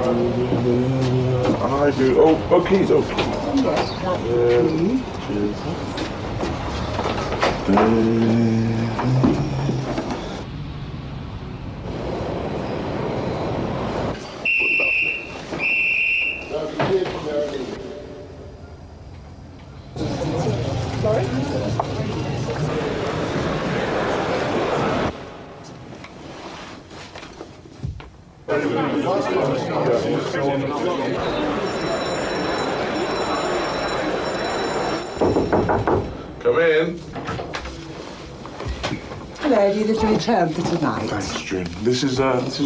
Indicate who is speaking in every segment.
Speaker 1: I do. Oh, keys. Oh, keys.
Speaker 2: Yes,
Speaker 1: Cheers. Come in.
Speaker 2: hello, Eddie, there's a return for tonight.
Speaker 1: Thanks, June. This is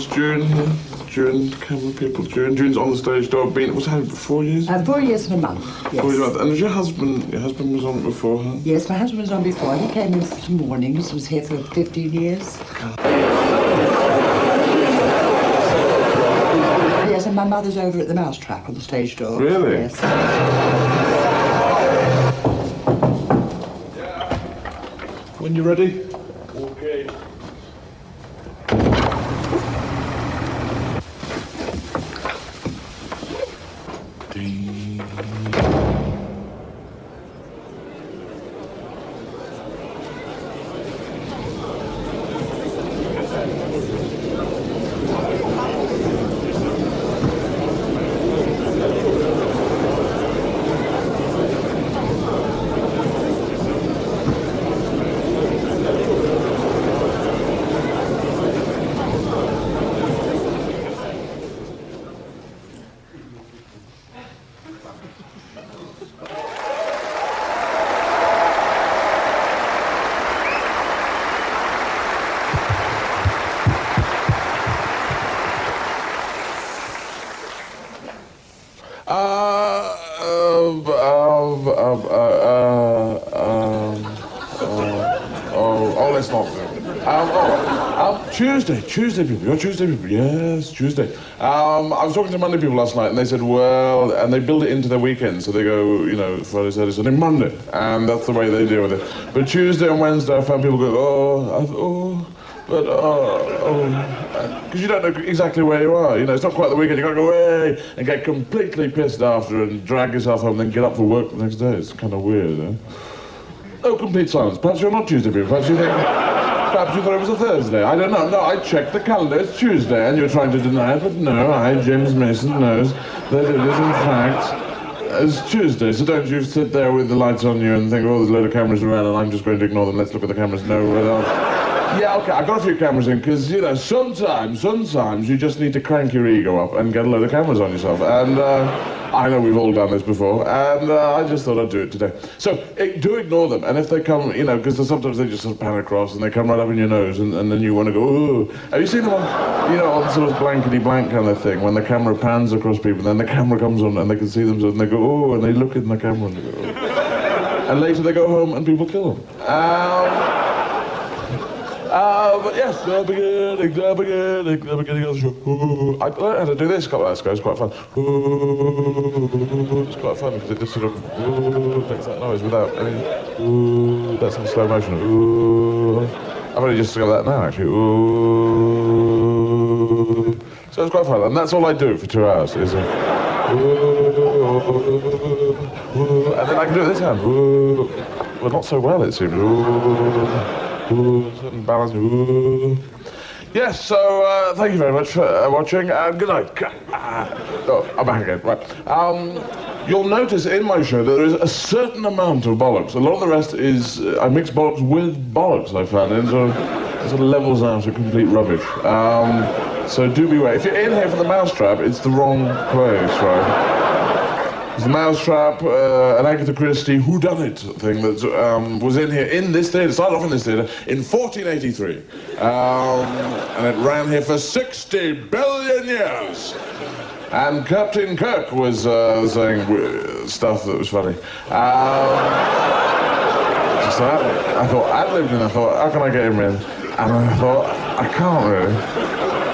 Speaker 1: June here. June, camera people. June's on the stage door. Been, what's that, 4 years?
Speaker 2: 4 years and a month, yes.
Speaker 1: 4 years. And your husband was on before, huh?
Speaker 2: Yes, my husband was on before. He came in for some mornings, was here for 15 years. Yes, and my mother's over at the Mousetrap on the stage door.
Speaker 1: Really?
Speaker 2: Yes.
Speaker 1: When you're ready. Okay. Let's not do it. Tuesday people. You're Tuesday people. Yes, Tuesday. I was talking to Monday people last night, and they said, well, and they build it into their weekend, so they go, you know, Friday, Saturday, Sunday, Monday, and that's the way they deal with it. But Tuesday and Wednesday, I found people go, because you don't know exactly where you are. You know, it's not quite the weekend. You got to go away and get completely pissed after and drag yourself home, and then get up for work the next day. It's kind of weird, eh? Oh, complete silence. Perhaps you're not Tuesday people. Perhaps you thought it was a Thursday. I don't know. No, I checked the calendar. It's Tuesday, and you're trying to deny it, but no, James Mason, knows that it is, in fact, it's Tuesday. So don't you sit there with the lights on you and think, oh, there's a load of cameras around, and I'm just going to ignore them. Let's look at the cameras. No, yeah, okay, I got a few cameras in, because, you know, sometimes you just need to crank your ego up and get a load of cameras on yourself. And I know we've all done this before, and I just thought I'd do it today. So, do ignore them, and if they come, you know, because sometimes they just sort of pan across, and they come right up in your nose, and then you want to go, ooh. Have you seen them on, you know, on sort of blankety-blank kind of thing, when the camera pans across people, and then the camera comes on, and they can see themselves, and they go, ooh, and they look in the camera, and they go, ooh. And later they go home, and people kill them. But yes, the beginning of the show. I learned how to do this a couple of hours ago. It's quite fun. It's quite fun because it just sort of makes that noise without any. That's in slow motion. I've only just got that now, actually. So it's quite fun, and that's all I do for 2 hours. Is and then I can do it this hand. Well, not so well, it seems. Certain balance. Yes, so thank you very much for watching, and good night. Oh, I'm back again, right. You'll notice in my show that there is a certain amount of bollocks. A lot of the rest is, I mix bollocks with bollocks, I found, and it sort of levels out to complete rubbish. So do beware. If you're in here for the Mousetrap, it's the wrong place, right? It's the Mousetrap, an Agatha Christie whodunit thing that was in here, in this theatre, started off in this theatre, in 1483. And it ran here for 60 billion years. And Captain Kirk was saying stuff that was funny. So I thought, ad-libbed, and I thought, how can I get him in? And I thought, I can't really.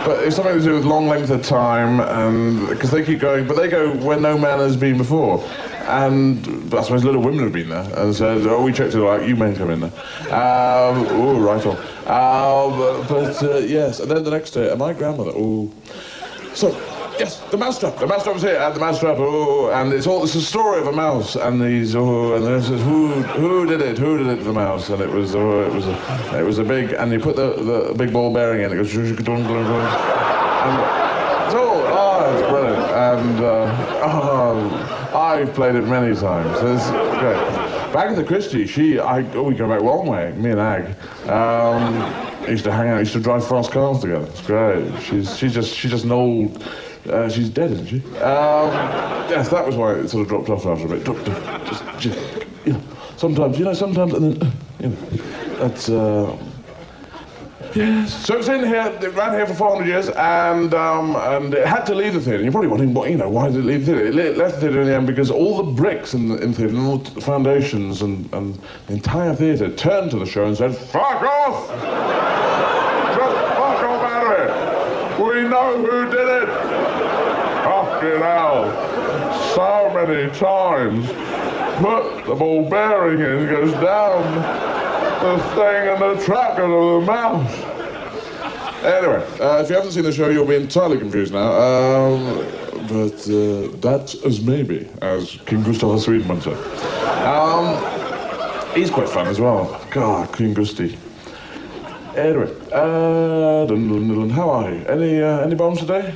Speaker 1: But it's something to do with long length of time, and because they keep going, but they go where no man has been before. And I suppose little women have been there and said, oh, we checked it out, you men come in there. Oh, right on. Yes, and then the next day, and my grandmother, oh. So, Yes, the mousetrap. The mousetrap was here. The mousetrap. Oh, and it's a story of a mouse, and and then it says who did it? Who did it to the mouse? And it was a big, and you put the big ball bearing in. It goes and it's it's brilliant. And I've played it many times. It's great. Back in the Christie, we go back one way. Me and Ag. Used to hang out. Used to drive fast cars together. It's great. She's just an old. She's dead, isn't she? Yes, that was why it sort of dropped off after a bit. Just sometimes, and then, that's. Yes. So it's in here, it ran here for 400 years, and it had to leave the theatre. You're probably wondering, why did it leave the theatre? It left the theatre in the end because all the bricks in the theatre, and all the foundations, and the entire theatre turned to the show and said, "Fuck off! Just fuck off out of it! We know who did it! Fucking hell! So many times! Put the ball bearing in, it goes down the thing and the tracker of the mouse." Anyway, if you haven't seen the show, you'll be entirely confused now. But that's as maybe, as King Gustav of Sweden once said. He's quite fun as well. God, King Gusti. Anyway, how are you? Any bombs today?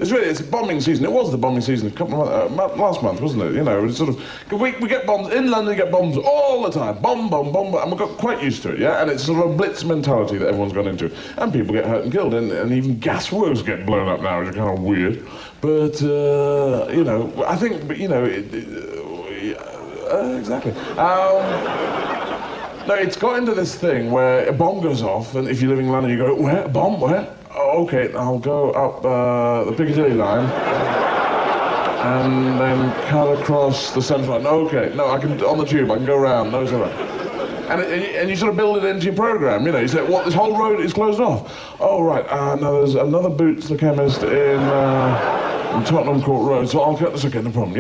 Speaker 1: It's bombing season. It was the bombing season a couple of last month, wasn't it? It's sort of we get bombs in London. You get bombs all the time. Bomb, and we got quite used to it. Yeah, and it's sort of a blitz mentality that everyone's gone into, and people get hurt and killed, and even gas works get blown up now, which is kind of weird. But I think exactly. No, it's got into this thing where a bomb goes off, and if you're living in London, you go, where? A bomb? Where? Oh, okay, I'll go up the Piccadilly line and then cut across the Central line. Okay, no, I can, on the tube, I can go round, no, it's all right. And you sort of build it into your programme, you say, what, this whole road is closed off? Oh, right, no, there's another Boots the Chemist in Tottenham Court Road, so I'll cut this again, no problem,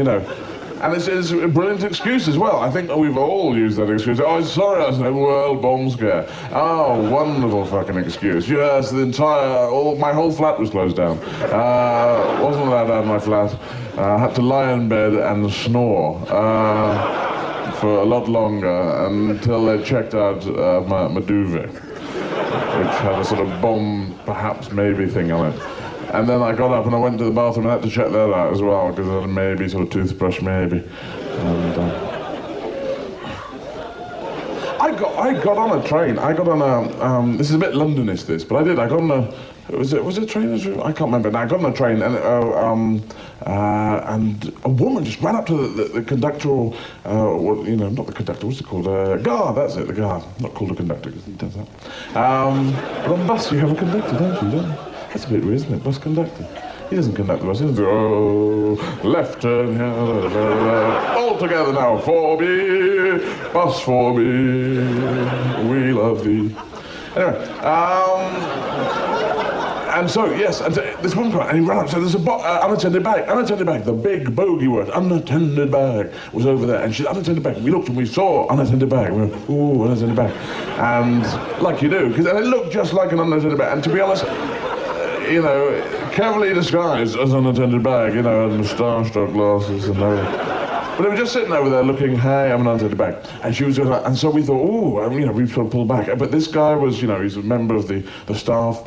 Speaker 1: And it's a brilliant excuse as well. I think we've all used that excuse. Oh, sorry, I was a world bomb scare. Oh, wonderful fucking excuse. Yes, my whole flat was closed down. Wasn't allowed out of my flat. Had to lie in bed and snore for a lot longer until they checked out my duvet, which had a sort of bomb, perhaps, maybe thing on it. And then I got up and I went to the bathroom and I had to check that out as well, because I had maybe sort of toothbrush, maybe. And I got on a train. I got on a this is a bit Londonist, this, but I got on a was it a train? I can't remember. Now I got on a train and a woman just ran up to the conductor, or not the conductor. What's it called? Guard. That's it. The guard. Not called a conductor because he does that. But on the bus you have a conductor, don't you? That's a bit weird, isn't it? Bus conductor. He doesn't conduct the bus. He doesn't go, left turn here, all together now, 4B, bus 4B, we love thee. Anyway, and so, yes, and so, this one guy, and he ran up, so there's a unattended bag, the big bogey word, unattended bag, was over there, and she's unattended bag. We looked and we saw unattended bag. We went, ooh, unattended bag. And like you do, and it looked just like an unattended bag, and to be honest, carefully disguised as an unattended bag, and starstruck glasses and everything. But they were just sitting over there looking, hey, I'm an unattended bag. And she was just like, and so we thought, ooh, we sort of pulled back. But this guy was, he's a member of the staff.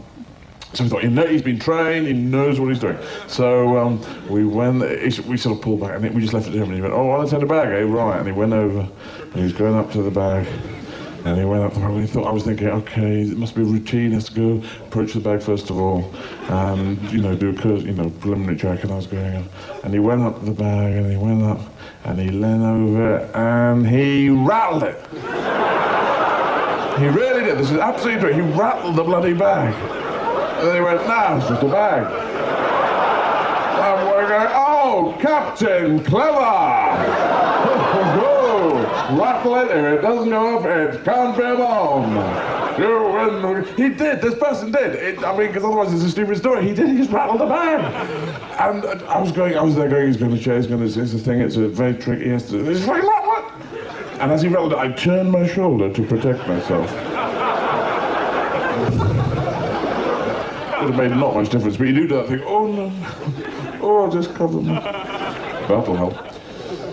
Speaker 1: So we thought, he's been trained, he knows what he's doing. So we sort of pulled back, and we just left it to him, and he went, oh, unattended bag, eh, right. And he went over, and he was going up to the bag. And he went up the road, and I was thinking, okay, it must be a routine, he has to go approach the bag first of all, and, do a preliminary check, and I was going up. And he went up the bag, and he went up, and he leaned over, and he rattled it. He really did, this is absolutely true, he rattled the bloody bag. And then he went, nah, it's just a bag. And we're going, oh, Captain Clever! Rattle it, if it doesn't go up, it can't be a bomb. He did, this person did. Because otherwise it's a stupid story. He just rattled the bag. And I was there going, he's going to chase, it's the thing, it's very tricky, it's like, what? And as he rattled it, I turned my shoulder to protect myself. Would have made not much difference, but you do that thing, oh no. Oh, just cover me. That'll help.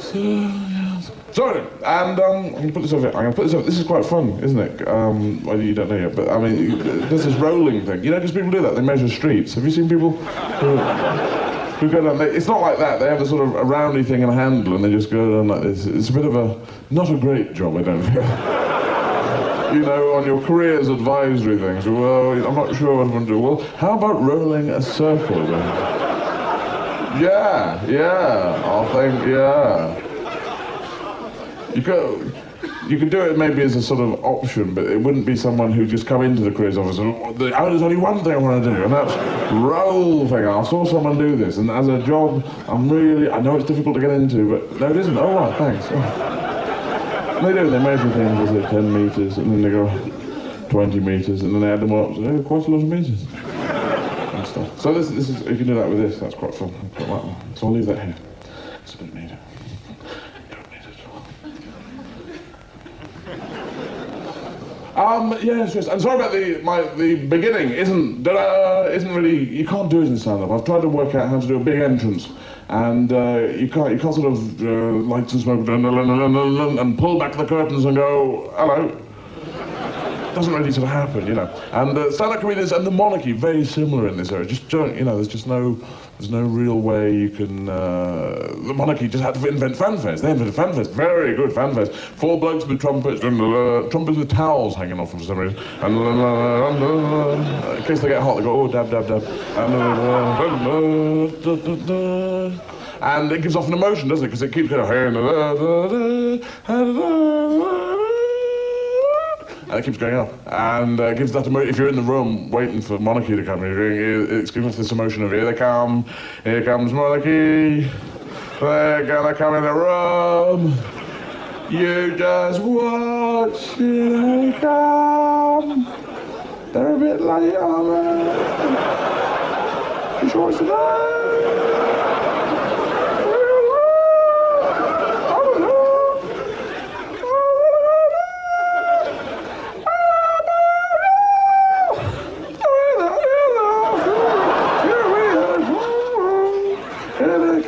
Speaker 1: So, yes. Sorry, and I'm going to put this over here. This is quite fun, isn't it? Well, you don't know yet, but I mean, there's this rolling thing. You know, because people do that. They measure streets. Have you seen people who go down? It's not like that. They have a sort of a roundy thing and a handle, and they just go down like this. It's a bit of a not a great job, I don't think. You know, on your careers advisory things. Well, I'm not sure what I'm going to do. Well, how about rolling a circle then? Yeah, I think, yeah. You could do it maybe as a sort of option, but it wouldn't be someone who just come into the careers office and, oh, there's only one thing I want to do, and that's roll thing. I saw someone do this, and as a job, I know it's difficult to get into, but no, it isn't. Oh, right, thanks. Oh. They do, they measure things, they say 10 metres, and then they go 20 metres, and then they add them up, so quite a lot of metres. And stuff. So this is, you can do that with this, that's quite fun. I quite like that. So I'll leave that here. It's a bit neat. Don't need it. Yes, I'm sorry about the beginning isn't really, you can't do it in stand-up. I've tried to work out how to do a big entrance, and you can't sort of light and smoke and pull back the curtains and go, hello. It doesn't really sort of happen, you know. And stand-up comedians and the monarchy, very similar in this area. Just don't, you know, there's no real way you can, the monarchy just had to invent fanfares. They invented fanfares, very good fanfares. 4 blokes with trumpets, trumpets with towels hanging off them for some reason. And in case they get hot, they go, oh, dab, dab, dab. And it gives off an emotion, doesn't it? Because it keeps going, and it keeps going up, and gives that emotion. If you're in the room waiting for monarchy to come, it's giving us this emotion of here comes monarchy, they're gonna come in the room, you just watch, here they come, they're a bit late, aren't they? You sure it's today?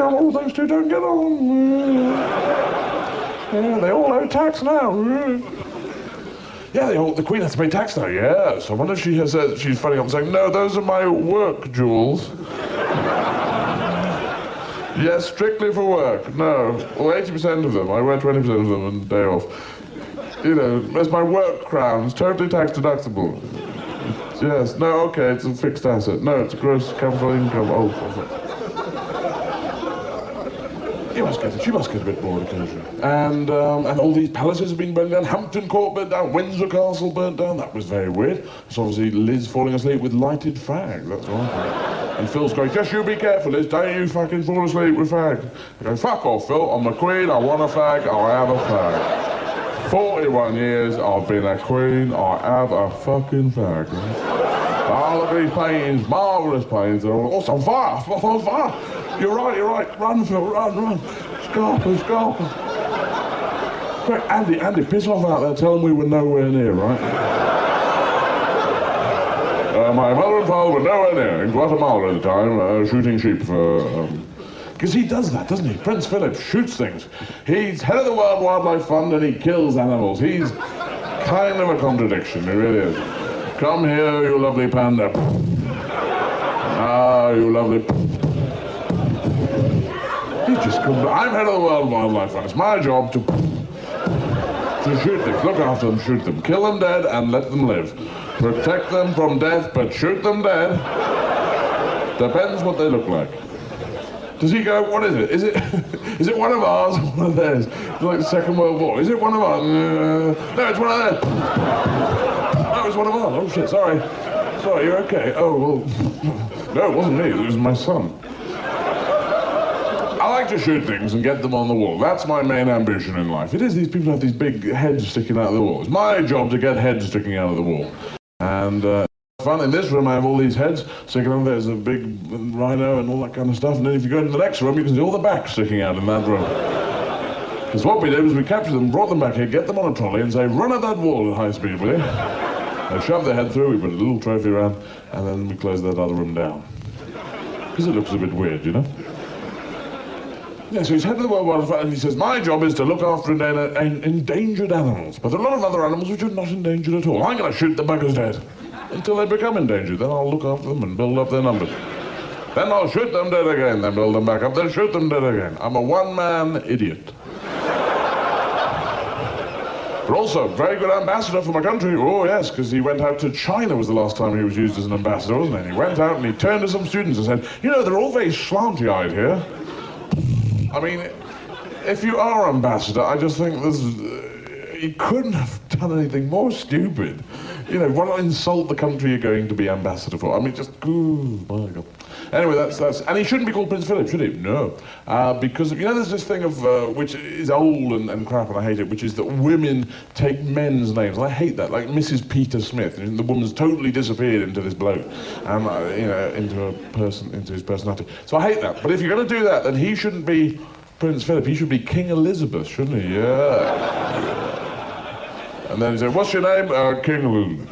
Speaker 1: Oh, those two don't get on. Yeah, they all owe tax now. Yeah, the Queen has to pay tax now, yes. I wonder if she has said, she's phoning up and saying, no, those are my work jewels. Yes, strictly for work. No, well, 80% of them. I wear 20% of them on the day off. You know, that's my work crowns, totally tax deductible. Yes, no, okay, it's a fixed asset. No, it's a gross capital income. Oh, she must get a bit bored occasionally. And all these palaces have been burned down. Hampton Court burnt down. Windsor Castle burnt down. That was very weird. It's obviously Liz falling asleep with lighted fag. That's all. And Phil's going, just you be careful, Liz. Don't you fucking fall asleep with fag. I go, fuck off, Phil. I'm a queen. I want a fag. I have a fag. 41 years I've been a queen. I have a fucking fag. Oh, look at these paintings. Marvellous paintings. They're all on fire. On fire. You're right. Run, Phil, run. Scarper. Quick, Andy, piss off out there. Tell them we were nowhere near, right? My mother and father were nowhere near in Guatemala at the time, shooting sheep for... Because he does that, doesn't he? Prince Philip shoots things. He's head of the World Wildlife Fund and he kills animals. He's kind of a contradiction, he really is. Come here, you lovely panda. Ah, you lovely... I'm head of the World Wildlife Fund. It's my job to shoot things, look after them, shoot them, kill them dead and let them live. Protect them from death, but shoot them dead. Depends what they look like. Does he go, what is it? Is it one of ours or one of theirs? It's like the Second World War. Is it one of ours? No, it's one of theirs. No, it's one of ours. Oh shit, sorry, you're okay. Oh, well, no, it wasn't me, it was my son. I like to shoot things and get them on the wall. That's my main ambition in life. It is, these people have these big heads sticking out of the wall. It's my job to get heads sticking out of the wall. And fun, in this room I have all these heads sticking out. There's a big rhino and all that kind of stuff. And then if you go into the next room, you can see all the backs sticking out in that room. Because what we did was we captured them, brought them back here, get them on a trolley and say, run at that wall at high speed, will you? They shove their head through, we put a little trophy around, and then we close that other room down. Because it looks a bit weird, you know? Yeah, so he's head of the World Wildlife Fund, and he says, my job is to look after endangered animals, but there are a lot of other animals which are not endangered at all. I'm going to shoot the buggers dead until they become endangered. Then I'll look after them and build up their numbers. Then I'll shoot them dead again, then build them back up, then shoot them dead again. I'm a one-man idiot. But also, very good ambassador for my country. Oh, yes, because he went out to China was the last time he was used as an ambassador, wasn't he? And he went out and he turned to some students and said, you know, they're all very slanty-eyed here. I mean, if you are ambassador, I just think this you couldn't have done anything more stupid. You know, why not insult the country you're going to be ambassador for? I mean, just, oh, my God. Anyway, that's and he shouldn't be called Prince Philip, should he? No. Because, you know, there's this thing of, which is old and crap, and I hate it, which is that women take men's names. And I hate that, like Mrs. Peter Smith. And the woman's totally disappeared into this bloke, and, you know, into his personality. So I hate that. But if you're going to do that, then he shouldn't be Prince Philip. He should be King Elizabeth, shouldn't he? Yeah. And then he said, what's your name? King Elizabeth.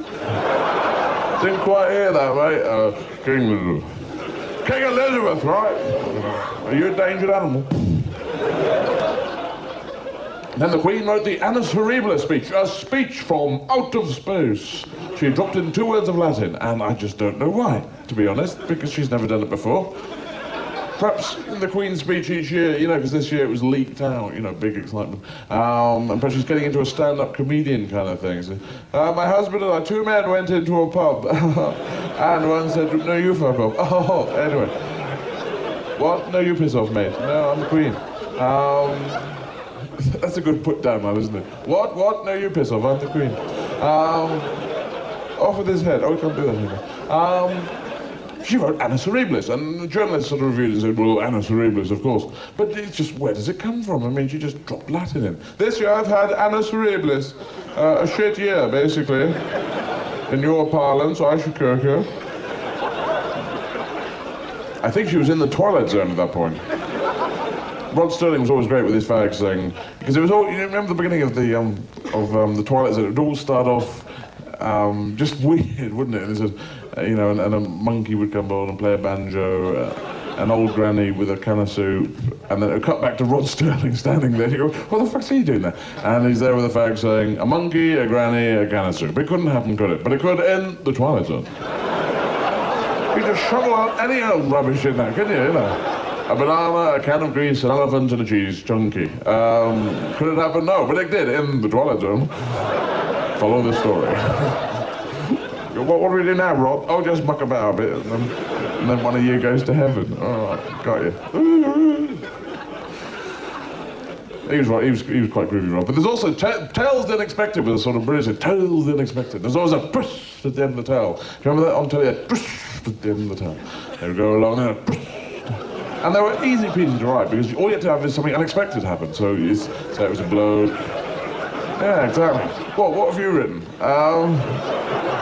Speaker 1: Didn't quite hear that, mate. King Elizabeth. King Elizabeth, right? Are you a endangered animal? Then the Queen wrote the Annus Horribilis speech, a speech from out of space. She dropped in 2 words of Latin, and I just don't know why, to be honest, because she's never done it before. Perhaps in the Queen's speech each year, you know, because this year it was leaked out, you know, big excitement. And perhaps she's getting into a stand-up comedian kind of thing. So, my husband and I, 2 men went into a pub, and one said, no, you fuck off. Oh, anyway. What? No, you piss off, mate. No, I'm the Queen. That's a good put-down, man, isn't it? What? What? No, you piss off, I'm the Queen. Off with his head. Oh, we can't do that anymore. She wrote Annus Horribilis, and the journalists sort of reviewed it and said, well, Annus Horribilis, of course. But it's just, where does it come from? I mean, she just dropped Latin in. This year I've had Annus Horribilis, a shit year, basically. In your parlance, I should kirk. I think she was in the Twilight Zone at that point. Rod Sterling was always great with his fags thing, because it was all, you remember the beginning of the Twilight Zone, it would all start off just weird, wouldn't it? And it said, you know, and a monkey would come on and play a banjo, an old granny with a can of soup, and then it would cut back to Rod Sterling standing there. You go, what the fuck's he doing there? And he's there with a fag saying, a monkey, a granny, a can of soup. It couldn't happen, could it? But it could in the Twilight Zone. You just shovel out any old rubbish in there, can you know? A banana, a can of grease, an elephant, and a cheese chunky. Could it happen? No, but it did in the Twilight Zone. Follow the story. What do we do now, Rob? Oh, just muck about a bit, and then one of you goes to heaven. All right, got you. He was right, he was quite groovy, Rob. But there's also Tales the Unexpected with a sort of British, Tales the Unexpected. There's always a push at the end of the tale. Do you remember that on telly? Push at the end of the tale. They would go along and push. And they were easy pieces to write, because all you had to have is something unexpected happen. So you say it was a bloke. Yeah, exactly. What have you written?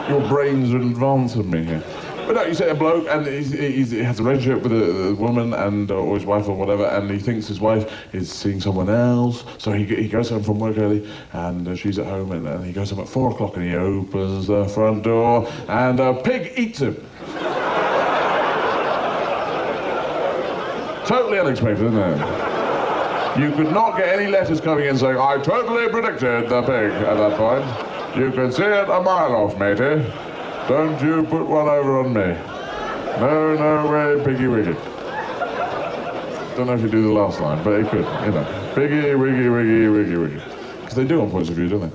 Speaker 1: Your brains are in advance of me here. But no, you say a bloke, and he has a relationship with a woman, and or his wife or whatever, and he thinks his wife is seeing someone else, so he goes home from work early, and she's at home, and he goes home at 4 o'clock, and he opens the front door, and a pig eats him. Totally unexpected, isn't it? You could not get any letters coming in saying, I totally predicted the pig at that point. You could see it a mile off, matey. Don't you put one over on me. No way, piggy wiggy. Don't know if you do the last line, but it could, you know. Piggy, wiggy, wiggy, wiggy, wiggy. Because they do on Points of View, don't they?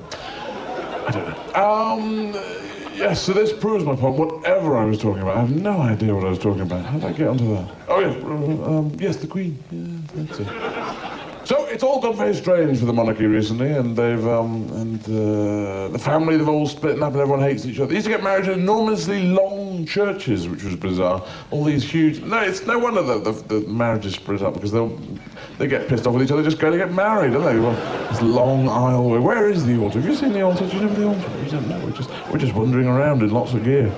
Speaker 1: I don't know. Yes, so this proves my point. Whatever I was talking about, I have no idea what I was talking about. How did I get onto that? Oh, yeah, yes, the Queen. Yeah, that's it. So it's all gone very strange for the monarchy recently, and they've the family, they've all split up and everyone hates each other. They used to get married in enormously long churches, which was bizarre. All these huge. No, it's no wonder that the marriages split up, because they get pissed off with each other, just go to get married, don't they? Well, this long aisle. Where is the altar? Have you seen the altar? Do you know the altar? We don't know. We're just wandering around in lots of gear.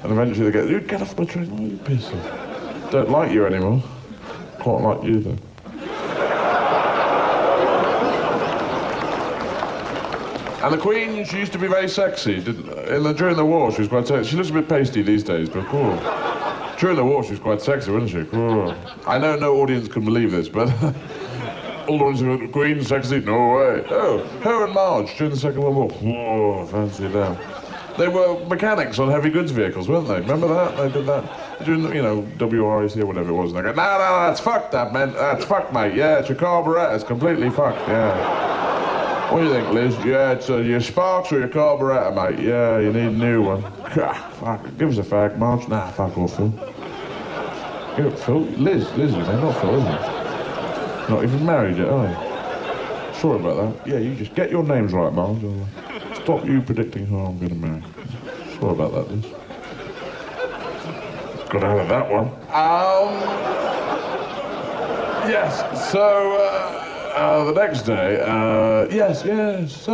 Speaker 1: And eventually they get off my train. Oh, you piss off. Don't like you anymore. Quite like you, though. And the Queen, she used to be very sexy. During the war, she was quite sexy. She looks a bit pasty these days, but cool. During the war, she was quite sexy, wasn't she? Oh. I know no audience can believe this, but all the ones who were Queen sexy, no way. Oh, her and Marge during the Second World War. Oh, fancy them. They were mechanics on heavy goods vehicles, weren't they? Remember that? They did that during, the, WRIC or whatever it was. And they go, no, that's fucked, that, man. That's fucked, mate. Yeah, it's your carburettor. It's completely fucked, yeah. What do you think, Liz? Yeah, it's your sparks or your carburettor, mate. Yeah, you need a new one. Fuck, give us a fact, Marge. Nah, fuck off, Phil. Give it, Phil. Liz, you think, not Phil, isn't it? Not even married yet, are you? Sorry about that. Yeah, you just get your names right, Marge. I'll stop you predicting who I'm going to marry. Sorry about that, Liz. Got out of that one. Yes, so, the next day, yes, that's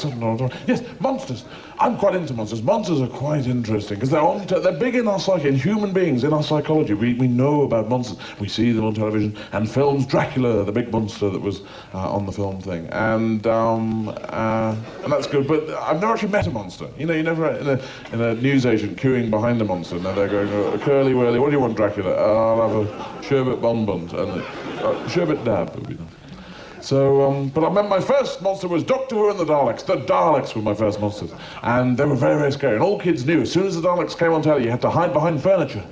Speaker 1: another one. Yes, monsters. I'm quite into monsters. Monsters are quite interesting because they're big in our psyche, in human beings, in our psychology. We know about monsters. We see them on television and films. Dracula, the big monster that was on the film thing, and that's good. But I've never actually met a monster. You never in a newsagent queuing behind a monster. Now they're going, curly whirly. What do you want, Dracula? I'll have a sherbet bonbon and sherbet dab would be nice. So, but I remember my first monster was Doctor Who and the Daleks. The Daleks were my first monsters. And they were very, very scary. And all kids knew, as soon as the Daleks came on telly, you had to hide behind furniture.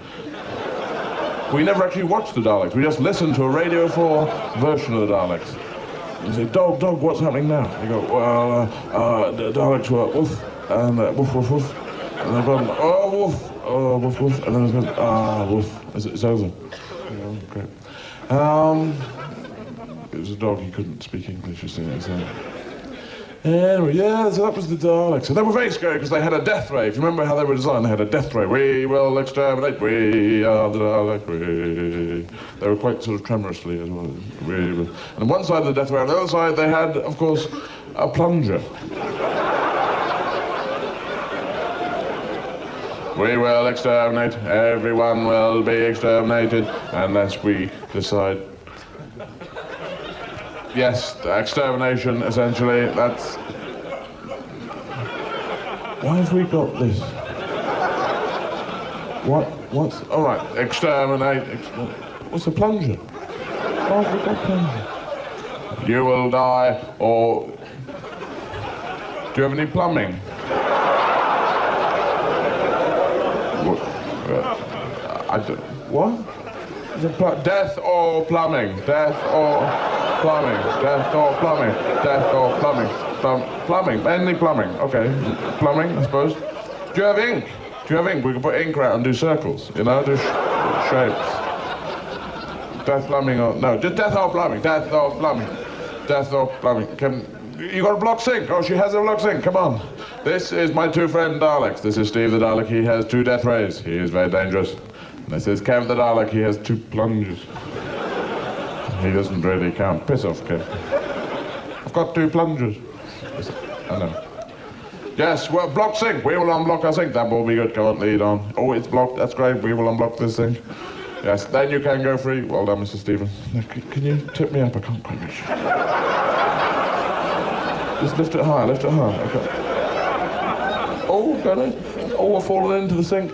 Speaker 1: We never actually watched the Daleks. We just listened to a Radio 4 version of the Daleks. You say, dog, what's happening now? You go, well, the Daleks were woof, and woof, woof, woof. And they've gone, oh, woof, woof. And then it's gone, woof. It's over. Yeah, great. It was a dog, he couldn't speak English, you see. Anyway, yeah, so that was the Daleks. And they were very scary because they had a death ray. If you remember how they were designed, they had a death ray. We will exterminate, we are the Dalek, we. They were quite sort of tremorously as well. And on one side of the death ray, on the other side they had, of course, a plunger. We will exterminate, everyone will be exterminated, unless we decide. Yes, extermination, essentially, that's... Why have we got this? What's... All right, exterminate... What's a plunger? Why have we got plunger? You will die, or... Do you have any plumbing? What? Death or plumbing? Death or... Plumbing, death or plumbing, death or plumbing, plumbing, mainly plumbing, okay. Plumbing, I suppose. Do you have ink? We can put ink out and do circles, do shapes. Death, plumbing, or, no, just death or plumbing, death or plumbing, death or plumbing. You got a block sink? Oh, she has a block sink, come on. This is my two friend Daleks. This is Steve the Dalek, he has two death rays. He is very dangerous. And this is Kev the Dalek, he has two plunges. He doesn't really count. Piss off, Kev. I've got two plungers. I know. Yes, well, block sink. We will unblock our sink. That will be good. Come on, lead on. Oh, it's blocked. That's great. We will unblock this thing. Yes, then you can go free. Well done, Mr. Stevens. Now, can you tip me up? I can't quite reach. Just lift it high. Okay. Oh, got it. Oh, we're falling into the sink.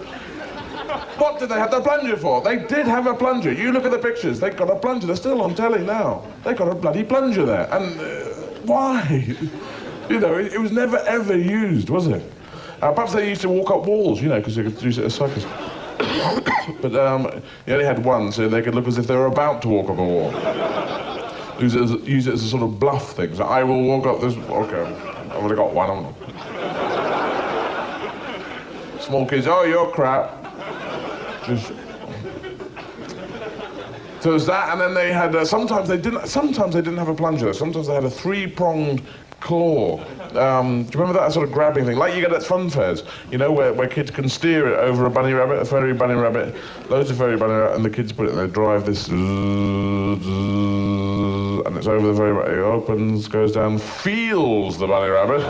Speaker 1: What did they have the plunger for? They did have a plunger. You look at the pictures. They got a plunger. They're still on telly now. They got a bloody plunger there. And why? It was never ever used, was it? Perhaps they used to walk up walls, because they could use it as circus. But you only had one, so they could look as if they were about to walk up a wall. Use it as a sort of bluff thing. So I will walk up this. Okay, I've already got one. Small kids. Oh, you're crap. So there's that, and then they had, sometimes they didn't have a plunger, sometimes they had a three-pronged claw. Do you remember that sort of grabbing thing? Like you get at fun fairs, where kids can steer it over a bunny rabbit, a furry bunny rabbit, loads of furry bunny rabbit, and the kids put it, and they drive this, and it's over the furry rabbit, it opens, goes down, feels the bunny rabbit.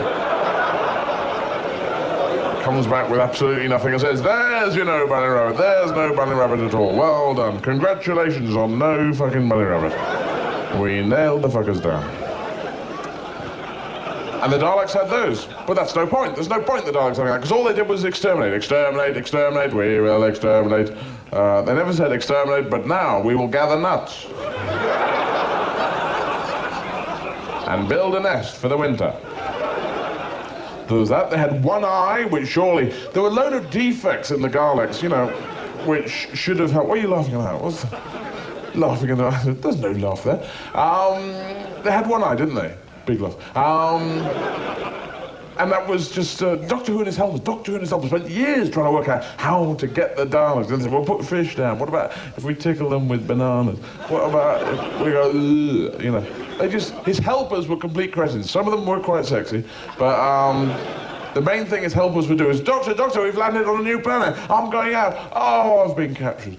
Speaker 1: Comes back with absolutely nothing and says, there's your no bunny rabbit, there's no bunny rabbit at all. Well done. Congratulations on no fucking bunny rabbit. We nailed the fuckers down. And the Daleks had those. But that's no point. There's no point in the Daleks having that, because all they did was exterminate, exterminate, exterminate, we will exterminate. They never said exterminate, but now we will gather nuts. And build a nest for the winter. There was that. They had one eye, which surely... There were a load of defects in the Daleks, you know, which should have helped... What are you laughing at? What's the... Laughing at the... There's no laugh there. They had one eye, didn't they? Big laugh. And that was just Doctor Who and his helpers. Doctor Who and his helpers spent years trying to work out how to get the Daleks. And they said, well, put fish down. What about if we tickle them with bananas? What about if we go, ugh, you know? They just, his helpers were complete cretins. Some of them were quite sexy, but the main thing his helpers would do is, Doctor, we've landed on a new planet. I'm going out. Oh, I've been captured.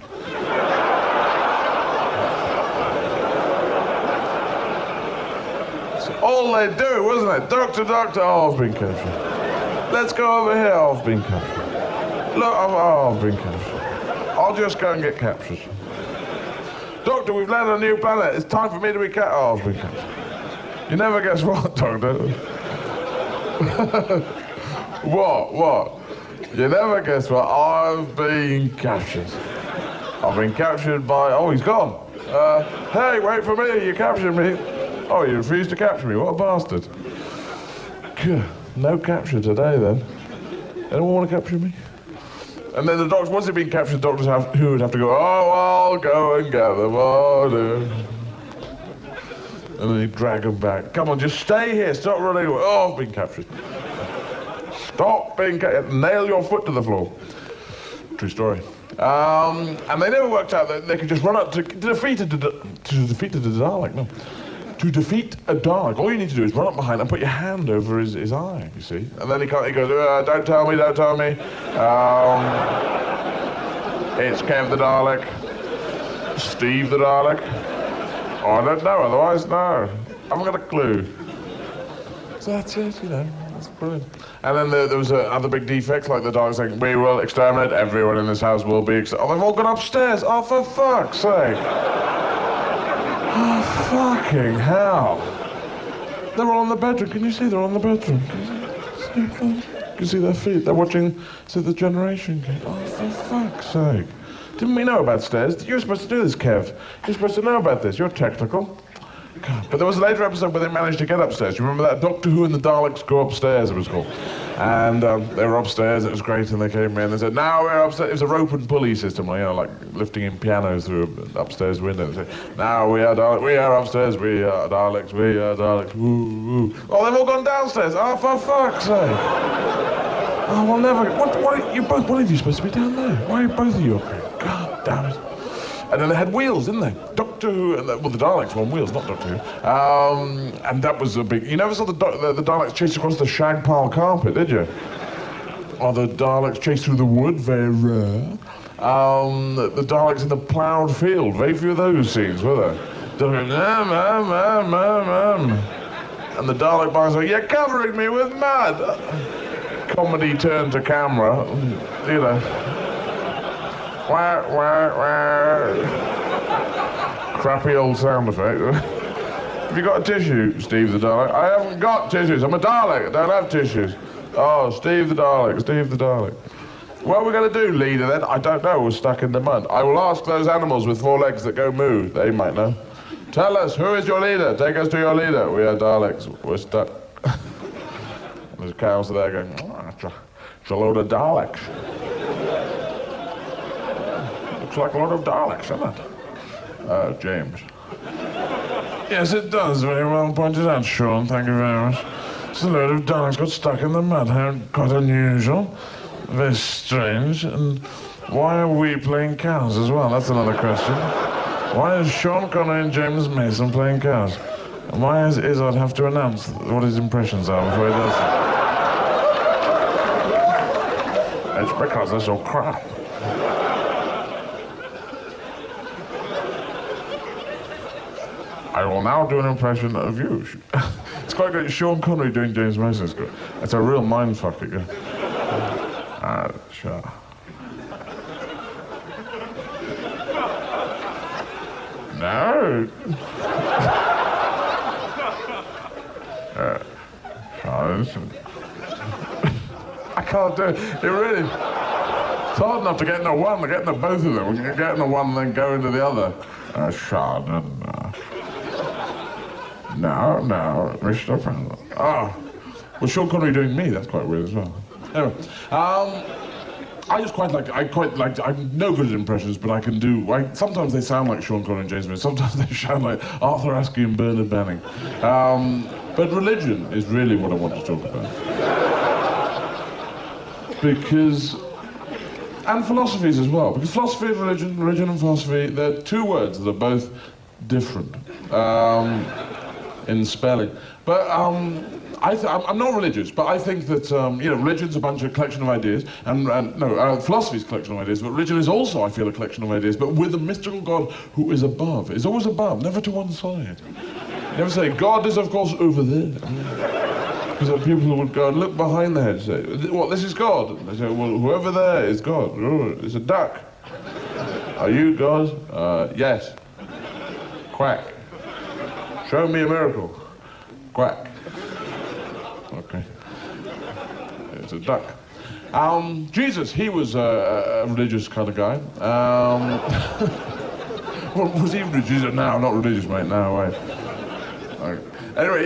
Speaker 1: All they do, wasn't it? Doctor, oh, I've been captured. Let's go over here, oh, I've been captured. Look, I've been captured. I'll just go and get captured. Doctor, we've landed on a new planet. It's time for me to be captured. Oh, I've been captured. You never guess what, Doctor? What? You never guess what? I've been captured. I've been captured by... Oh, he's gone. Hey, wait for me. You captured me. Oh, you refused to capture me. What a bastard. No capture today, then. Anyone want to capture me? And then the doctors, once they've been captured, the doctors who would have to go, oh, I'll go and get them. Oh, no. And then he'd drag them back. Come on, just stay here. Stop running away. Oh, I've been captured. Stop being captured. Nail your foot to the floor. True story. And they never worked out that they could just run up to defeat a Dalek. No. To defeat a Dalek, all you need to do is run up behind and put your hand over his eye, you see. And then he goes, don't tell me. It's Kev the Dalek. Steve the Dalek. Oh, I don't know, otherwise, no. I haven't got a clue. So that's it, you know, that's brilliant. And then there was other big defects, like the Daleks saying, we will exterminate, everyone in this house will be exterminated. Oh, they've all gone upstairs. Oh, for fuck's sake. Oh, fucking hell. They're all in the bedroom. Can you see they're all in the bedroom? Can you see their feet? They're watching the generation game. Oh, for fuck's sake. Didn't we know about stairs? You're supposed to do this, Kev. You're supposed to know about this. You're technical. God. But there was a later episode where they managed to get upstairs. You remember that? Doctor Who and the Daleks Go Upstairs, it was called. And they were upstairs, it was great, and they came in. They said, now we're upstairs. It was a rope and pulley system, you know, like lifting in pianos through an upstairs window. They said, now we are Daleks, we are upstairs, we are Daleks, we are Daleks, woo, woo. Oh, they've all gone downstairs. Oh, for fuck's sake. Oh, we'll never... What are you both... One of you supposed to be down there. Why are both of you up here? God damn it. And then they had wheels, didn't they? Doctor Who... Well, the Daleks were on wheels, not Doctor Who. And that was a big... You never saw the Daleks chase across the shag pile carpet, did you? Or the Daleks chase through the wood, very rare. The Daleks in the ploughed field, very few of those scenes, were there? And the Dalek boys like, you're covering me with mud! Comedy turned to camera, you know. Wah, wah, wah. Crappy old sound effect. Have you got a tissue, Steve the Dalek? I haven't got tissues. I'm a Dalek. I don't have tissues. Oh, Steve the Dalek. What are we going to do, leader, then? I don't know. We're stuck in the mud. I will ask those animals with 4 legs that go moo. They might know. Tell us, who is your leader? Take us to your leader. We are Daleks. We're stuck. There's cows there going, oh, it's a load of Daleks. Looks like a lot of Daleks, doesn't it? James. Yes, it does. Very well pointed out, Sean. Thank you very much. It's a load of Daleks got stuck in the mud. How quite unusual. Very strange. And why are we playing cows as well? That's another question. Why is Sean Connery and James Mason playing cows? And why does Izzard have to announce what his impressions are before he does it? It's because they're so crap. I will now do an impression of you. It's quite good. Sean Connery doing James Mason is good. It's a real mindfuck again. Sure. No. no. I can't do it. It really... It's hard enough to get into one, to get into both of them. We can get into one and then go into the other. Shannon. No, Mr. President. Oh. Well, Sean Connery doing me, that's quite weird as well. Anyway, I'm no good at impressions, but I can do, sometimes they sound like Sean Connery and James Smith, sometimes they sound like Arthur Askey and Bernard Manning. But religion is really what I want to talk about. And philosophies as well, because philosophy and religion and philosophy, they're two words that are both different in spelling. But I'm not religious, but I think that religion's a bunch of collection of ideas, philosophy's a collection of ideas, but religion is also, I feel, a collection of ideas, but with a mystical God who is above. Is always above, never to one side. Never say, God is, of course, over there. Because people would go and look behind the head and say, what, this is God? And they say, well, whoever there is God. Oh, it's a duck. Are you God? Yes. Quack. Show me a miracle. Quack. Okay. It's a duck. Jesus, he was a religious kind of guy. Well, was he religious? No, not religious, mate. No way. Anyway,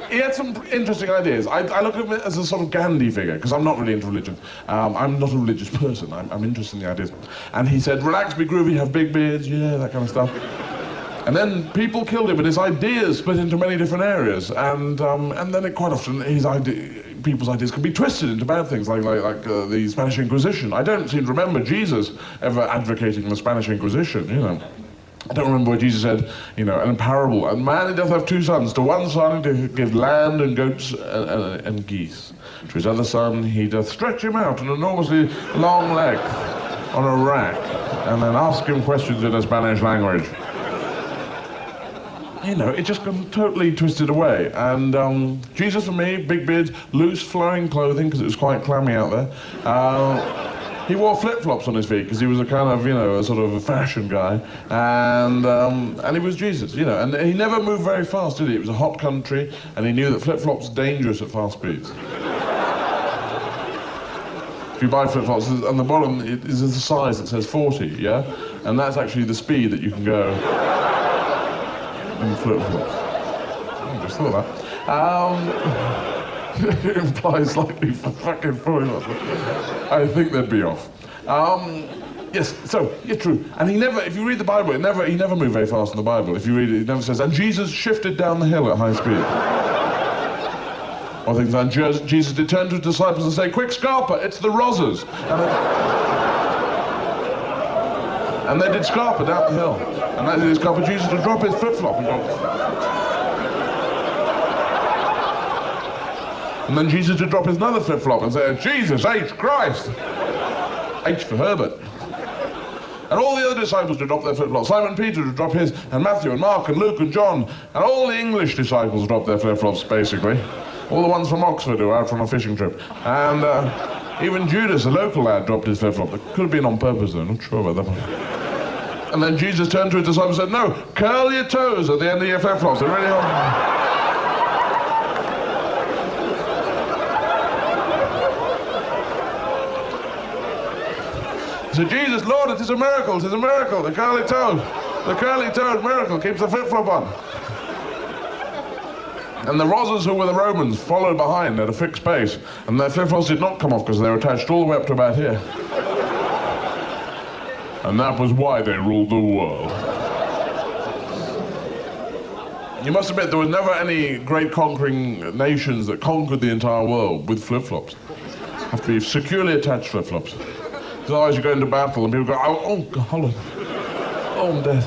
Speaker 1: he had some interesting ideas. I look at him as a sort of Gandhi figure, because I'm not really into religion. I'm not a religious person. I'm interested in the ideas. And he said, relax, be groovy, have big beards, yeah, that kind of stuff. And then people killed him, and his ideas split into many different areas. And then quite often people's ideas can be twisted into bad things, like the Spanish Inquisition. I don't seem to remember Jesus ever advocating the Spanish Inquisition, you know. I don't remember what Jesus said, in a parable. And man, he doth have two sons. To one son to give land and goats and geese. To his other son he doth stretch him out an enormously long leg on a rack, and then ask him questions in the Spanish language. It just got totally twisted away. And Jesus, for me, big beard, loose flowing clothing, because it was quite clammy out there. He wore flip-flops on his feet because he was a kind of, a sort of a fashion guy, and he was Jesus, and he never moved very fast, did he? It was a hot country, and he knew that flip-flops are dangerous at fast speeds. If you buy flip-flops, on the bottom is the size that says 40, yeah? And that's actually the speed that you can go in flip-flops. I just thought that. It implies slightly fucking fully. I think they'd be off. Yes, so, yeah, true. And he never, if you read the Bible, he never moved very fast in the Bible. If you read it, it never says, and Jesus shifted down the hill at high speed. Or things like, Jesus did turn to his disciples and say, quick, Scarpa, it's the Rozzers. And they did Scarpa down the hill. And that did Scarpa Jesus to drop his flip-flop and go... And then Jesus would drop his another flip-flop and say, Jesus H. Christ! H for Herbert. And all the other disciples would drop their flip-flops. Simon Peter would drop his, and Matthew and Mark and Luke and John, and all the English disciples dropped their flip-flops, basically. All the ones from Oxford who were out on a fishing trip. And even Judas, a local lad, dropped his flip-flop. It could have been on purpose, though, not sure about that one. And then Jesus turned to his disciples and said, no, curl your toes at the end of your flip-flops. They're really hard. So Jesus, Lord, it is a miracle, the curly toed miracle keeps the flip-flop on. And the Rozzers, who were the Romans, followed behind at a fixed pace, and their flip-flops did not come off because they were attached all the way up to about here. And that was why they ruled the world. You must admit, there was never any great conquering nations that conquered the entire world with flip-flops. Have to be securely attached flip-flops. Otherwise you go into battle and people go, oh, hold on. Oh, I'm dead.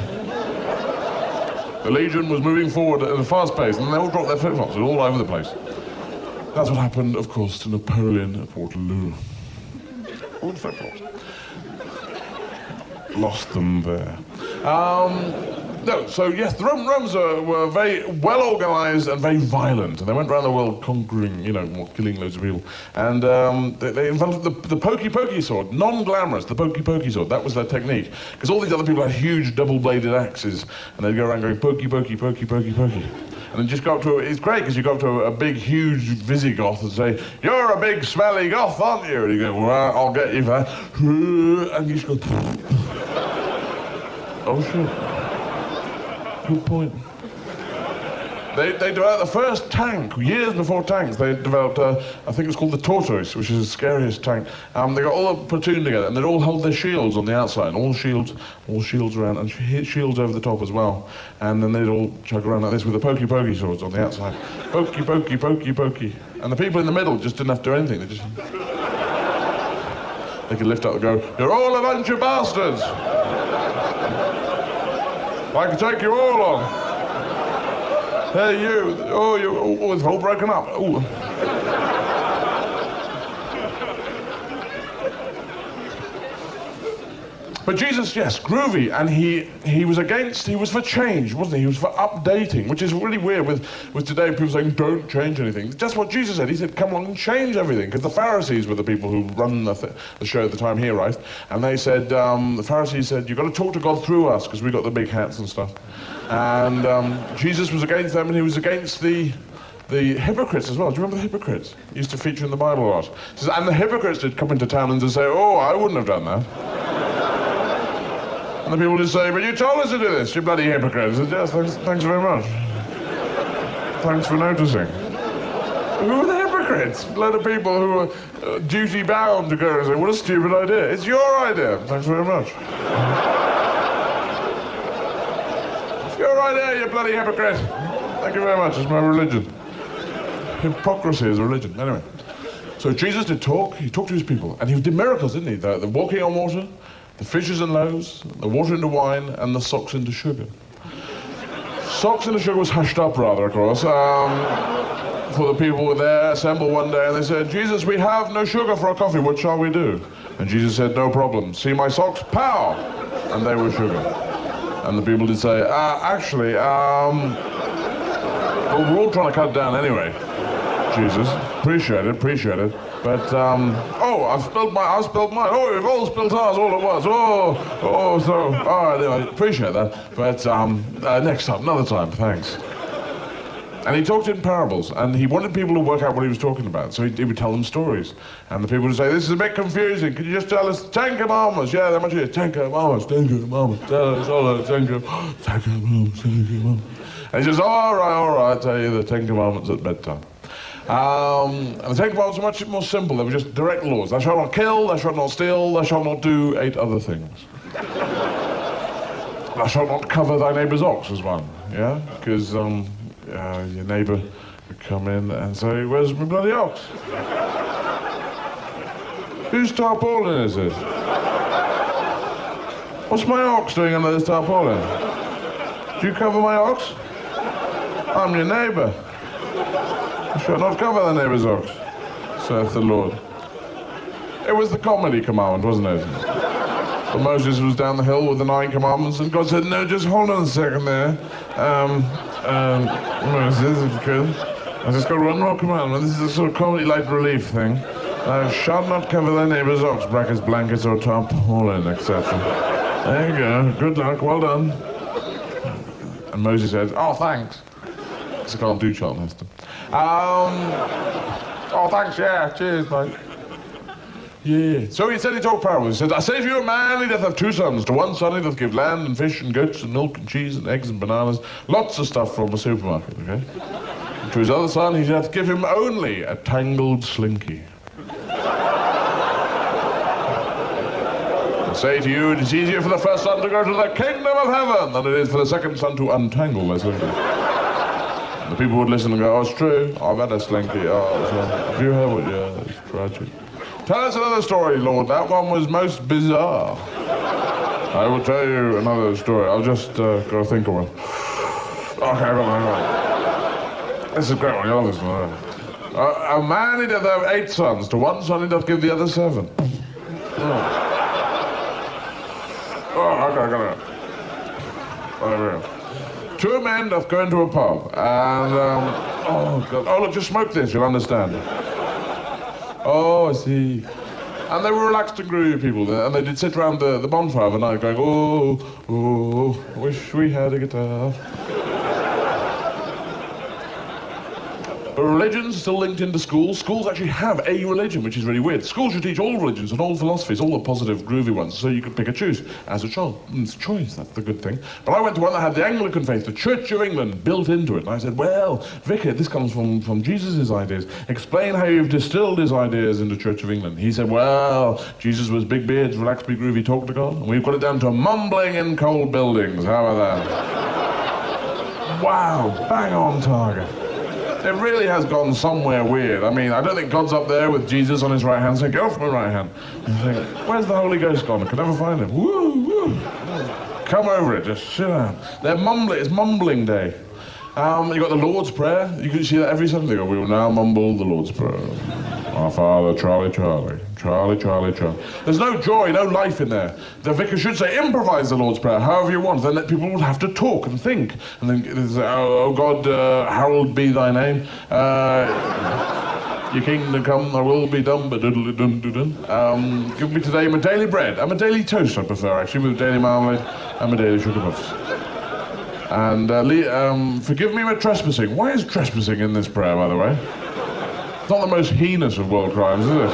Speaker 1: The Legion was moving forward at a fast pace and they all dropped their flip-flops all over the place. That's what happened, of course, to Napoleon at Waterloo. All the flip-flops. Lost them there. No, so yes, the Romans were very well organised and very violent, and they went around the world conquering, killing loads of people. And they invented the pokey-pokey sword, non-glamorous, the pokey-pokey sword. That was their technique. Because all these other people had huge double-bladed axes, and they'd go around going pokey, pokey, pokey, pokey, pokey. And then just go up to, it's great because you go up to a big, huge Visigoth and say, "You're a big, smelly goth, aren't you?" And you go, "Well, I'll get you for that." And you just go, "Oh shit, good point." They developed the first tank, years before tanks. They developed, I think it's called the Tortoise, which is the scariest tank. They got all the platoon together, and they'd all hold their shields on the outside, and all shields around, and shields over the top as well. And then they'd all chug around like this with the pokey swords on the outside. Pokey, pokey, pokey, pokey. And the people in the middle just didn't have to do anything. They could lift up and go, "You're all a bunch of bastards. I can take you all on. Hey, you! Oh, it's all broken up. Ooh. But Jesus, yes, groovy, and he was for change, wasn't he? He was for updating, which is really weird with today people saying, "Don't change anything." That's what Jesus said. He said, "Come on and change everything," because the Pharisees were the people who run the show at the time he arrived, and they said, the Pharisees said, "You've got to talk to God through us, because we got the big hats and stuff." And Jesus was against them, and he was against the hypocrites as well. Do you remember the hypocrites? It used to feature in the Bible a lot. He says, and the hypocrites did come into town and just say, "Oh, I wouldn't have done that." And the people would say, "But you told us to do this, you bloody hypocrites." I said, "Yes, thanks very much. Thanks for noticing." Who are the hypocrites? A load of people who are duty-bound to go and say, "What a stupid idea." It's your idea. Thanks very much. It's your idea, you bloody hypocrite. Thank you very much. It's my religion. Hypocrisy is a religion. Anyway. So Jesus did talk. He talked to his people. And he did miracles, didn't he? The walking on water, the fishes and loaves, the water into wine, and the socks into sugar. Socks into sugar was hushed up, rather, of course, for the people were there, assembled one day, and they said, "Jesus, we have no sugar for our coffee. What shall we do?" And Jesus said, "No problem. See my socks? Pow!" And they were sugar. And the people did say, "Actually, well, we're all trying to cut down anyway. Jesus, appreciate it. But, oh, I spilled mine. Oh, we've all spilled ours all at once. Anyway, appreciate that. But, next time, another time, thanks." And he talked in parables, and he wanted people to work out what he was talking about. So he would tell them stories. And the people would say, "This is a bit confusing. Could you just tell us 10 commandments?" "Yeah, that much it is. 10 commandments, 10 commandments. Tell us all the 10 commandments, 10 commandments, 10 commandments." And he says, all right, I'll tell you the 10 commandments at bedtime. And the 10 commandments are much more simple. They were just direct laws. Thou shalt not kill, thou shalt not steal, thou shalt not do 8 other things. Thou shalt not cover thy neighbour's ox as one, yeah? Because your neighbour would come in and say, "Where's my bloody ox? Whose tarpaulin is this? What's my ox doing under this tarpaulin? Do you cover my ox? I'm your neighbour. You shall not cover thy neighbour's ox, saith the Lord." It was the comedy commandment, wasn't it? So Moses was down the hill with the 9 commandments, and God said, "No, just hold on a second there. Moses, if you could. I just got one more commandment. This is a sort of comedy light relief thing. Thou shalt not cover thy neighbour's ox, brackets, blankets, or tarpaulin, etc. There you go. Good luck. Well done." And Moses said, "Oh, thanks." Because I can't do Charlton Heston. "Oh, thanks, yeah. Cheers, mate." Yeah. So he said he talked parables. He said, "I say to you, a man, he doth have 2 sons. To one son he doth give land and fish and goats and milk and cheese and eggs and bananas. Lots of stuff from a supermarket, okay? And to his other son he doth give him only a tangled slinky. I say to you, it is easier for the first son to go to the kingdom of heaven than it is for the second son to untangle their slinky." And the people would listen and go, "Oh, it's true. I've had a slinky. Oh, so, do you have it? Yeah, it's tragic. Tell us another story, Lord. That one was most bizarre." "I will tell you another story. I'll just go think of one." Okay, I got one. This is a great one. You love this one. A man, he doth have 8 sons. To one son he doth give the other 7. Okay, I got it. There we go. 2 men doth go into a pub, and, oh, God. Oh, look, just smoke this, you'll understand. Oh, I see. And they were relaxed and groovy people there, and they did sit around the bonfire of a night going, "Oh, wish we had a guitar." But religion's still linked into schools. Schools actually have a religion, which is really weird. Schools should teach all religions and all philosophies, all the positive, groovy ones, so you can pick and choose as a child. It's choice, that's the good thing. But I went to one that had the Anglican faith, the Church of England, built into it. And I said, well, Vicar, this comes from Jesus' ideas. Explain how you've distilled his ideas into Church of England. He said, well, Jesus was big beards, relaxed, be groovy, talk to God. And we've got it down to mumbling in cold buildings. How about that? Wow, bang on target. It really has gone somewhere weird. I mean, I don't think God's up there with Jesus on his right hand saying, get off my right hand. You think, where's the Holy Ghost gone? I can never find him. Woo, woo. Come over it, just sit down. They're mumbling, it's mumbling day. You got the Lord's Prayer. You can see that every Sunday. We will now mumble the Lord's Prayer. Our Father, Charlie, Charlie. Charlie, Charlie, Charlie. There's no joy, no life in there. The vicar should say, improvise the Lord's Prayer, however you want. Then people would have to talk and think. And then say, oh God, hallowed be thy name. Your kingdom come, thy will be done, but doodle-doo-dun-doo-dun. Give me today my daily bread. And my daily toast, I prefer, actually, with daily marmalade and my daily sugar puffs. And forgive me my trespassing. Why is trespassing in this prayer, by the way? It's not the most heinous of world crimes, is it?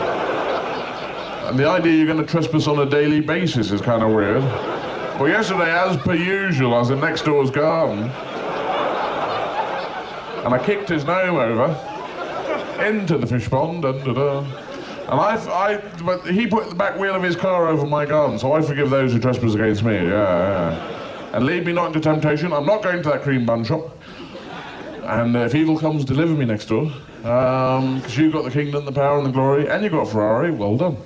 Speaker 1: And the idea you're going to trespass on a daily basis is kind of weird. Well, yesterday, as per usual, I was in next door's garden. And I kicked his gnome over into the fish pond. And but he put the back wheel of his car over my garden, so I forgive those who trespass against me. Yeah. And lead me not into temptation. I'm not going to that cream bun shop. And if evil comes, deliver me next door. Because you've got the kingdom, the power and the glory, and you've got a Ferrari, well done.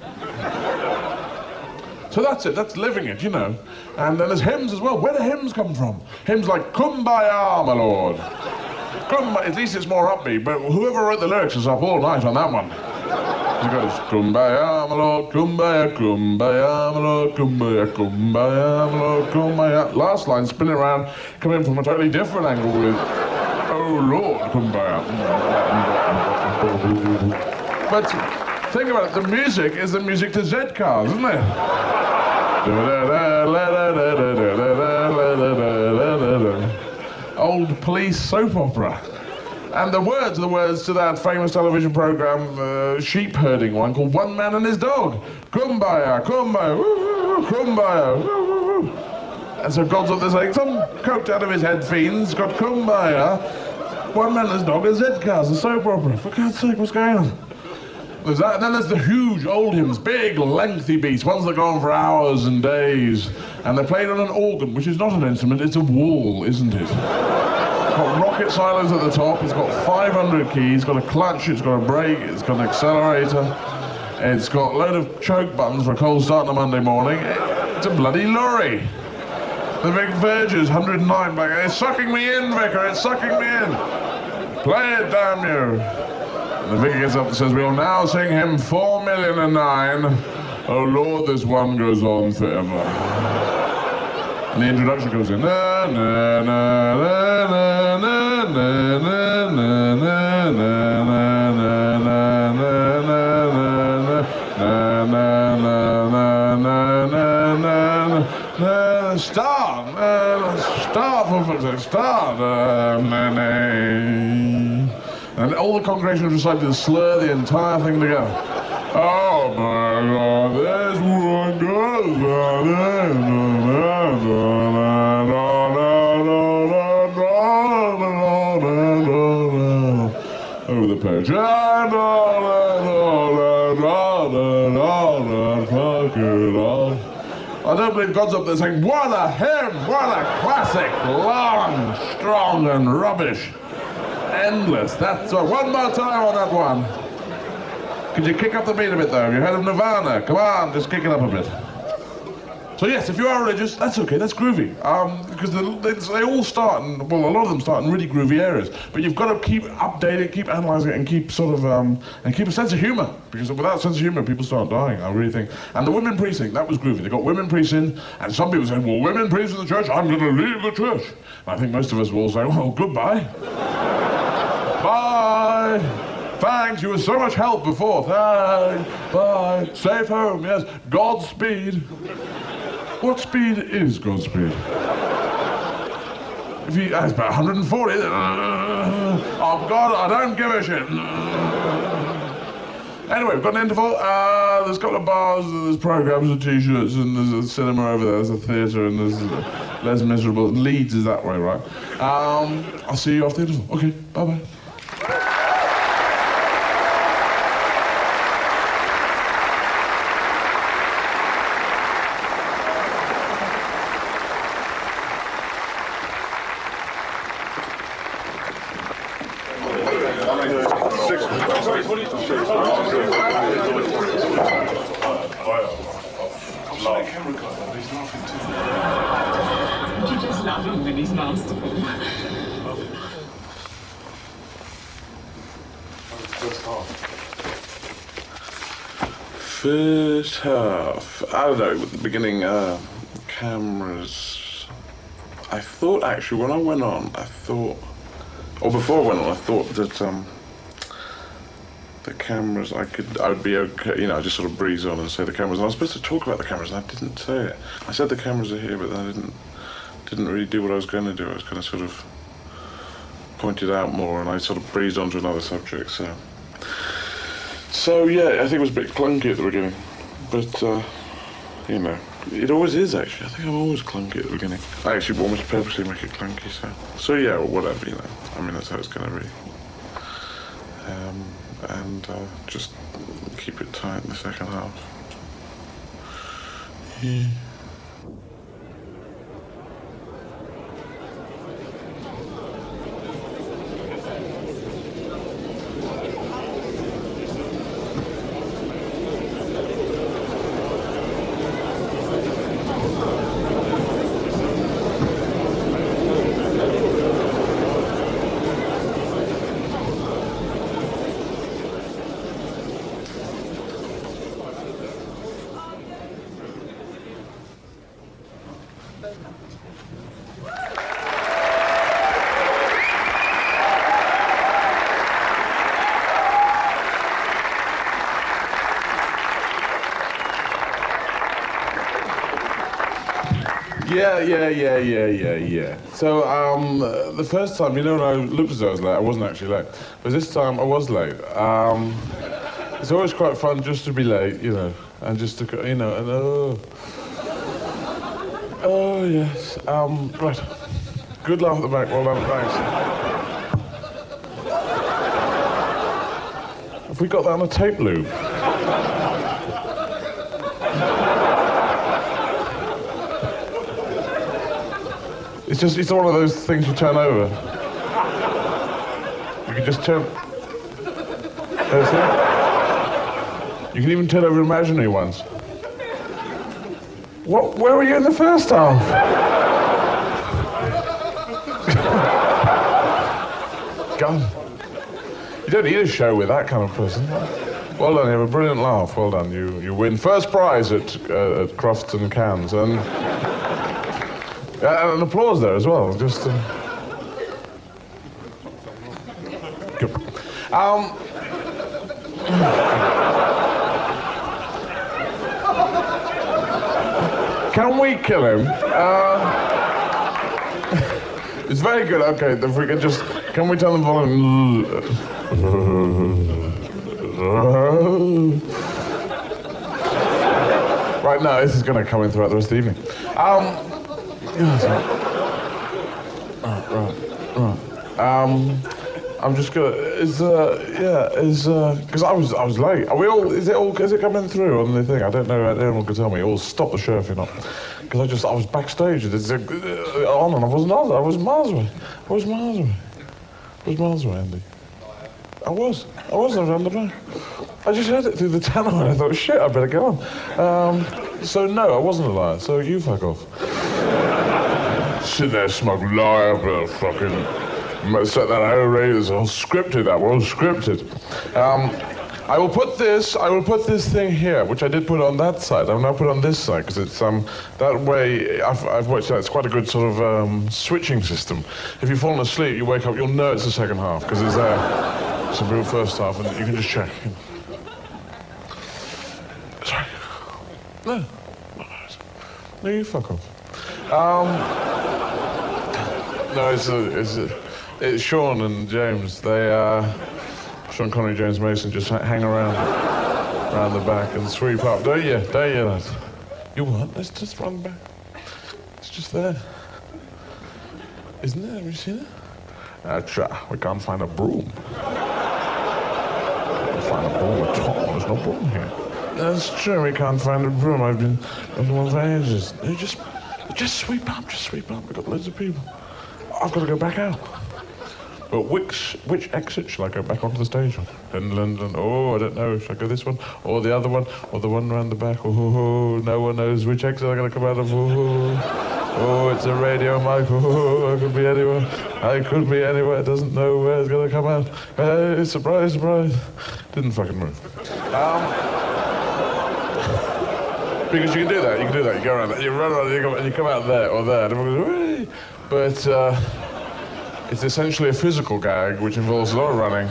Speaker 1: So that's it, that's living it, you know. And then there's hymns as well. Where do hymns come from? Hymns like, Kumbaya, my lord. At least it's more upbeat, but whoever wrote the lyrics is up all night on that one. It goes, Kumbaya, my lord, Kumbaya, Kumbaya, my lord, Kumbaya, Kumbaya, my lord, Kumbaya. Last line, spin it around, come in from a totally different angle with, oh Lord, Kumbaya. But think about it, the music is the music to Z cars, isn't it? Old police soap opera. And the words are the words to that famous television program, sheep herding one, called One Man and His Dog. Kumbaya, kumbaya, woo, woo, kumbaya, woo, woo, woo. And so God's up there saying, some coked out of his head fiend's got kumbaya. One Man and His Dog is Z-Cars, a soap opera. For God's sake, what's going on? There's that, and then there's the huge old hymns, big, lengthy beats, ones that go on for hours and days. And they're played on an organ, which is not an instrument, it's a wall, isn't it? It's got rocket silos at the top, it's got 500 keys, it's got a clutch, it's got a brake, it's got an accelerator, it's got a load of choke buttons for a cold start on a Monday morning. It's a bloody lorry. The big Verger's 109 back, it's sucking me in, Vicar, it's sucking me in. Play it, damn you. And the vicar gets up and says, we'll now sing hymn 4,000,009. Oh Lord, this one goes on forever. And the introduction goes in. Na, na, na, na, na, na, na, na, na, na, na, na, start, for fuck's sake, start. And all the congregation recited to slur the entire thing together. Oh my God, there's one goes over the page. I don't believe God's up there saying, what a hymn, what a classic, long, strong and rubbish. Endless. That's one more time on that one. Could you kick up the beat a bit though? Have you heard of Nirvana? Come on, just kick it up a bit. So yes, if you are religious, that's okay, that's groovy. Because they all start, and well, a lot of them start in really groovy areas. But you've got to keep updating, keep analysing it, and keep sort of, and keep a sense of humour. Because without a sense of humour, people start dying, I really think. And the women precinct, that was groovy. They got women priests in, and some people said, well, women priests in the church, I'm going to leave the church. And I think most of us will all say, well, goodbye. Bye. Thanks, you were so much help before. Thanks. Bye. Safe home, yes. Godspeed. What speed is Godspeed? If you, it's about 140. Oh, God, I don't give a shit. Anyway, we've got an interval. There's a couple of bars, there's programs and T-shirts, and there's a cinema over there, there's a theatre, and there's Les Miserables. Leeds is that way, right? I'll see you after the interval. Okay, bye-bye.
Speaker 3: You're just laughing when he's masterful.
Speaker 1: First half. I don't know, at the beginning, cameras. I thought actually when I went on, or before I went on, I thought that the cameras, I would be okay, you know, I just sort of breeze on and say the cameras. And I was supposed to talk about the cameras and I didn't say it. I said the cameras are here, but then I didn't really do what I was going to do. I was going to sort of point it out more, and I sort of breezed on to another subject, So yeah, I think it was a bit clunky at the beginning, but you know, it always is actually. I think I'm always clunky at the beginning. I actually almost purposely make it clunky, so yeah, or whatever, you know. I mean, that's how it's going to be. And just keep it tight in the second half. Yeah. Yeah. So, the first time, you know, when I looked as though I was late, I wasn't actually late. But this time, I was late. It's always quite fun just to be late, you know, and just to, you know, and oh, yes. Right. Good laugh at the back, well done, thanks. Have we got that on a tape loop? It's one of those things you turn over. You can just turn... You can even turn over imaginary ones. What? Where were you in the first half? God. You don't need a show with that kind of person. Well done, you have a brilliant laugh. Well done. You win first prize at Crofton Cans. And an applause there as well. Just. Good. Can we kill him? It's very good. Okay, if we can just... Can we turn the volume... Right now, this is going to come in throughout the rest of the evening. I'm just gonna. Because I was late. Are we all? Is it coming through on the thing? I don't know. Anyone can tell me. Or stop the show if you're not. Because I was backstage. It's on and I wasn't on. I was miles away. I was miles away, Andy. I was on the back. I just heard it through the tannoy and I thought, shit, I better go on. So no, I wasn't a liar. So you fuck off. Sit there, smug liar, but fucking set that out rate. It's all scripted. That was all scripted. I will put this thing here, which I did put on that side. I'll now put it on this side because it's that way. I've worked out it's quite a good sort of switching system. If you've fallen asleep, you wake up, you'll know it's the second half because it's there. It's the real first half, and you can just check. Sorry. No, you fuck off. No, It's Sean and James. Sean Connery, James Mason just hang around the back and sweep up, don't you? Don't you, lads? You what? Let's just run back. It's just there. Isn't it? Have you seen it? We can't find a broom. Find a broom at all. There's no broom here. That's true. We can't find a broom. I've been on for ages. Just sweep up. We've got loads of people. I've got to go back out. But which exit shall I go back onto the stage on? In London? Oh, I don't know. Shall I go this one or the other one or the one round the back? Oh, no one knows which exit I'm going to come out of. Oh, it's a radio mic. Oh, I could be anywhere. Doesn't know where it's going to come out. Hey, surprise. Didn't fucking move. Because you can do that. You go around. You run around and you come out there or there. And everyone goes, "Whee!" But it's essentially a physical gag which involves a lot of running,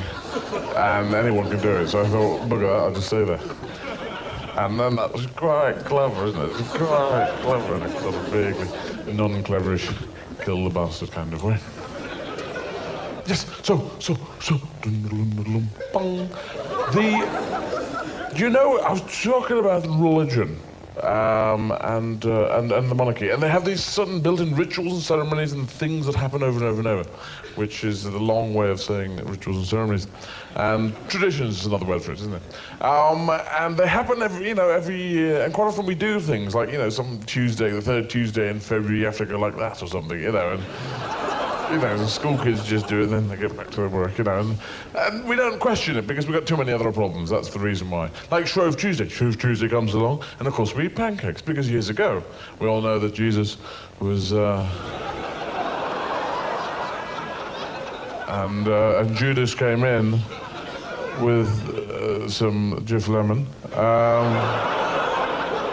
Speaker 1: and anyone can do it. So I thought, look at that. I'll just stay there. And then that was quite clever, isn't it? It was quite clever in a sort of vaguely non-cleverish, kill the bastard kind of way. Yes, so, bang. Do you know, I was talking about religion, and the monarchy, and they have these certain built-in rituals and ceremonies and things that happen over and over and over, which is the long way of saying rituals and ceremonies. And traditions is another word for it, isn't it? And they happen every year, and quite often we do things like, some Tuesday, the third Tuesday in February, you have to go like that or something, and the school kids just do it, and then they get back to their work, and we don't question it because we've got too many other problems. That's the reason why. Like Shrove Tuesday. Shrove Tuesday comes along, and of course we eat pancakes because years ago we all know that Jesus was, and Judas came in with some Jif Lemon.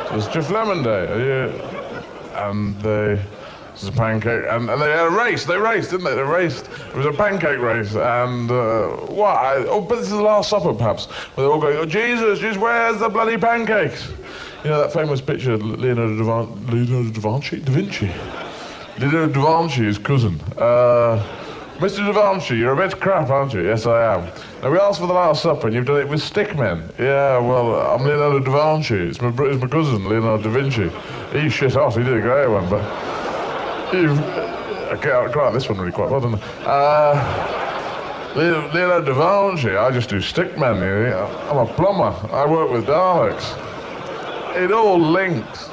Speaker 1: It was Jif Lemon Day, and it was a pancake, and they had a race. They raced, didn't they? They raced. It was a pancake race, and but this is the Last Supper, perhaps, where they're all going, "Oh, Jesus, where's the bloody pancakes?" You know that famous picture of Leonardo da Vinci, his cousin. Mr. Da Vinci, you're a bit crap, aren't you? Yes, I am. Now, we asked for the Last Supper, and you've done it with stickmen. Yeah, well, I'm Leonardo da Vinci. It's my cousin, Leonardo da Vinci. He shit off. He did a great one, but I can't this one really quite well, didn't I? Leonardo da Vinci, I just do stickmen. I'm a plumber. I work with Daleks. It all links.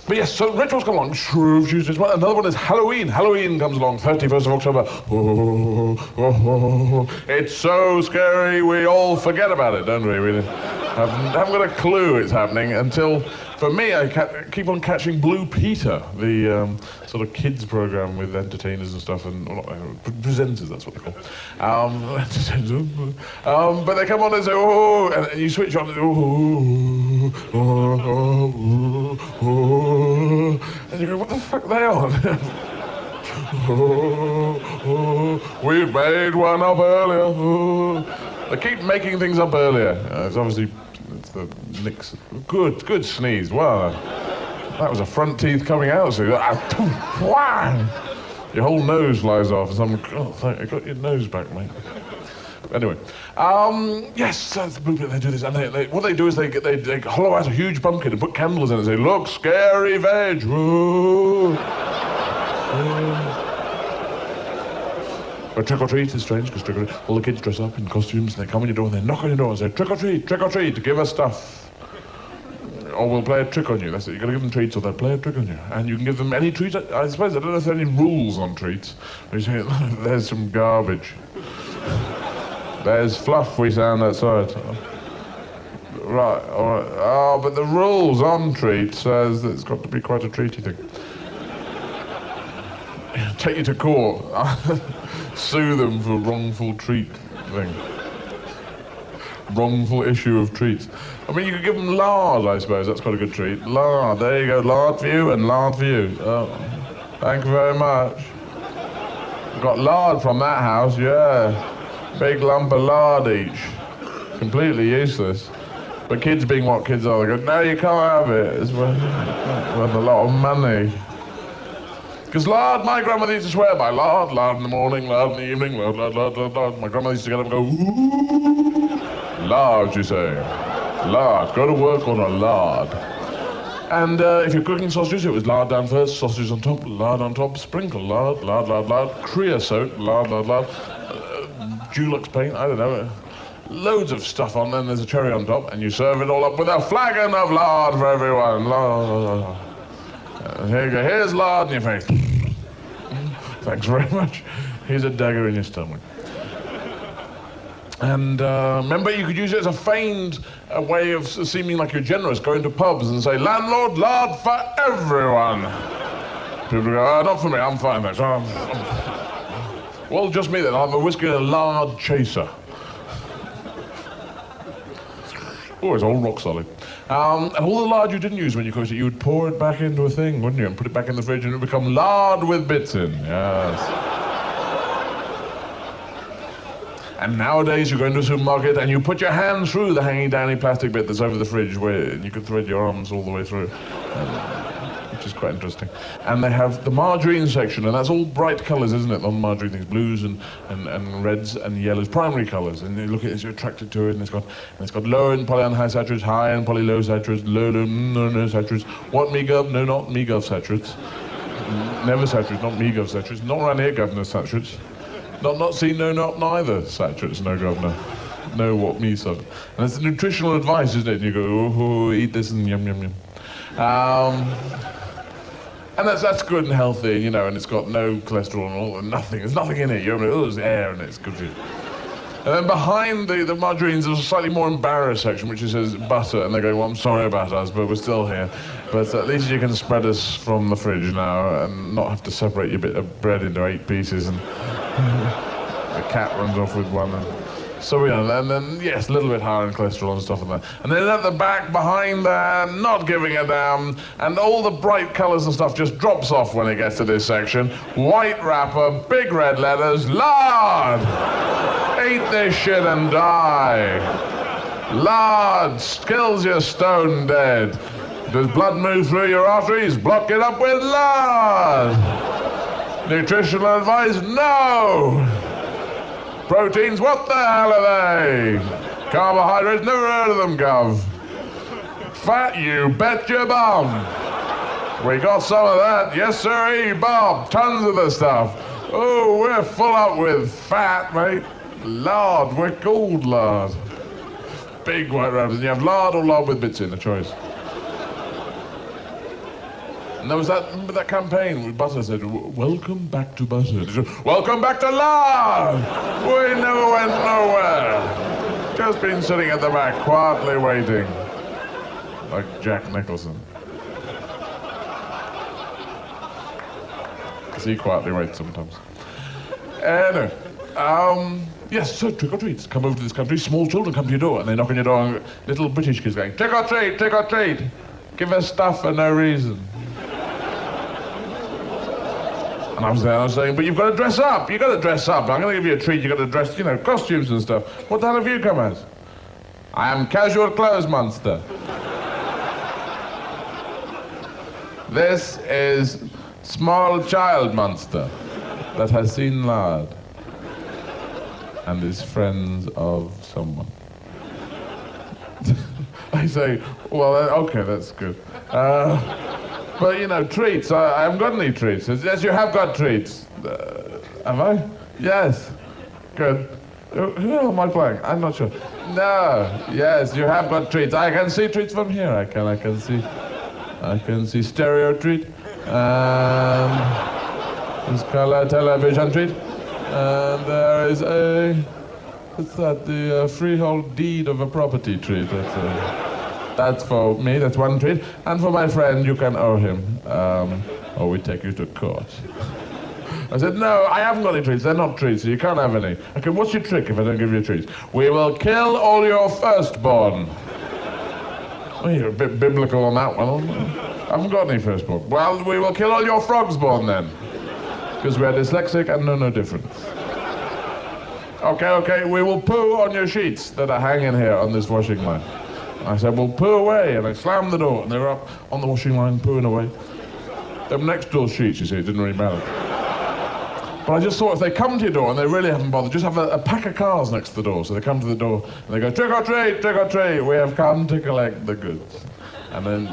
Speaker 1: But yes, so rituals come along. Shrove Tuesday. Another one is Halloween. Halloween comes along, 31st of October. It's so scary, we all forget about it, don't we? We haven't got a clue it's happening until, for me, I keep on catching Blue Peter, the sort of kids program with entertainers and stuff, and presenters, that's what they call. But they come on and say, "Oh," and you switch on, and you go, "What the fuck are they on?" We made one up earlier. They keep making things up earlier. It's obviously the Nixon. Good sneeze. Wow. That was a front teeth coming out. So your whole nose flies off. And thank you. Got your nose back, mate. Anyway, yes, that's the blueprint. They do this, and what they do is they hollow out a huge pumpkin and put candles in it and say, "Look, scary veg." But trick or treat is strange because all the kids dress up in costumes and they come on your door and they knock on your door and say, trick or treat, give us stuff. Or we'll play a trick on you. That's it. You've got to give them treats or they'll play a trick on you. And you can give them any treats. I suppose, I don't know if there are any rules on treats. We say, there's some garbage. There's fluff, we sound outside. Right, all right. Oh, but the rules on treats says that it's got to be quite a treaty thing. Take you to court. Sue them for wrongful treat thing. Wrongful issue of treats. I mean, you could give them lard, I suppose. That's quite a good treat. Lard. There you go. Lard for you and lard for you. Oh, thank you very much. Got lard from that house, yeah. Big lump of lard each. Completely useless. But kids being what kids are, they go, "No, you can't have it. It's worth a lot of money." Because lard, my grandmother used to swear by. Lard, lard in the morning, lard in the evening, lard, lard, lard, lard, lard. My grandmother used to get up and go, ooh. Lard, you say. Lard, go to work on a lard. And if you're cooking sausages, it was lard down first, sausages on top, lard on top, sprinkle lard, lard, lard, lard, creosote, lard, lard, lard, Dulux paint, I don't know. Loads of stuff on, then there's a cherry on top, and you serve it all up with a flagon of lard for everyone. Lard. Here you go, here's lard in your face. Thanks very much. Here's a dagger in your stomach. And remember, you could use it as a feigned way of seeming like you're generous. Go into pubs and say, landlord, lard for everyone. People go, not for me, I'm fine, thanks. Well, just me then, I'll have a whiskey and a lard chaser. Oh, it's all rock solid. And all the lard you didn't use when you cooked it, you would pour it back into a thing, wouldn't you? And put it back in the fridge and it would become lard with bits in. Yes. And nowadays you go into a supermarket and you put your hand through the hanging downy plastic bit that's over the fridge where you can thread your arms all the way through, which is quite interesting. And they have the margarine section, and that's all bright colours, isn't it, on margarine things, blues and reds and yellows, primary colours. And you look at it, you're attracted to it, and it's got low and polyunsaturates, high and polylow saturates, low, no saturates. What me gov? No, not me gov saturates. Never saturates, not me gov saturates. Not around here, governor saturates. Not seen, no, not neither. Saturates, no, governor. No, what me, son. And it's nutritional advice, isn't it? And you go, oh, eat this and yum, yum, yum. And that's good and healthy, you know, and it's got no cholesterol and all, and nothing. There's nothing in it. There's air and it's good for you. And then behind the margarines, there's a slightly more embarrassed section, which says butter, and they go, well, I'm sorry about us, but we're still here. But at least you can spread us from the fridge now and not have to separate your bit of bread into 8 pieces and the cat runs off with one. So, you know, and then, yes, a little bit higher in cholesterol and stuff like that. And then at the back, behind there, not giving a damn, and all the bright colours and stuff just drops off when it gets to this section. White wrapper, big red letters, lard! Eat this shit and die. Lard kills you stone dead. Does blood move through your arteries? Block it up with lard! Nutritional advice? No! Proteins, what the hell are they? Carbohydrates, never heard of them, gov. Fat, you bet your bum. We got some of that, yes sirree, Bob, tons of the stuff. Oh, we're full up with fat, mate. Lard, we're called lard. Big white wrappers, and you have lard or lard with bits in, a choice. And there was that campaign where butter said, welcome back to butter. Welcome back to lard! We never went nowhere. Just been sitting at the back, quietly waiting. Like Jack Nicholson. Because he quietly waits sometimes. Anyway, yes, so trick or treats. Come over to this country, small children come to your door, and they knock on your door, and little British kids going, trick or treat, trick or treat. Give us stuff for no reason. And I was there, I was saying, but you've got to dress up. You've got to dress up. I'm going to give you a treat. You've got to dress, you know, costumes and stuff. What the hell have you come as? I am casual clothes monster. This is small child monster that has seen lard and is friends of someone. I say, well, okay, that's good. But, you know, treats. I haven't got any treats. Yes, you have got treats. Have I? Yes. Good. Who am I playing? I'm not sure. No. Yes, you have got treats. I can see treats from here. I can see stereo treat. There's color television treat. And there is a... What's that? The freehold deed of a property treat. That's for me, that's one treat. And for my friend, you can owe him, or we take you to court. I said, no, I haven't got any treats. They're not treats, so you can't have any. Okay, what's your trick if I don't give you treats? We will kill all your firstborn. Oh, you're a bit biblical on that one. I haven't got any firstborn. Well, we will kill all your frogsborn then. Because we're dyslexic and know no difference. Okay, we will poo on your sheets that are hanging here on this washing line. I said, well, poo away, and I slammed the door, and they were up on the washing line, pooing away. Them next door sheets, you see, it didn't really matter. But I just thought if they come to your door and they really haven't bothered, just have a pack of cars next to the door. So they come to the door and they go, trick or treat, we have come to collect the goods. And then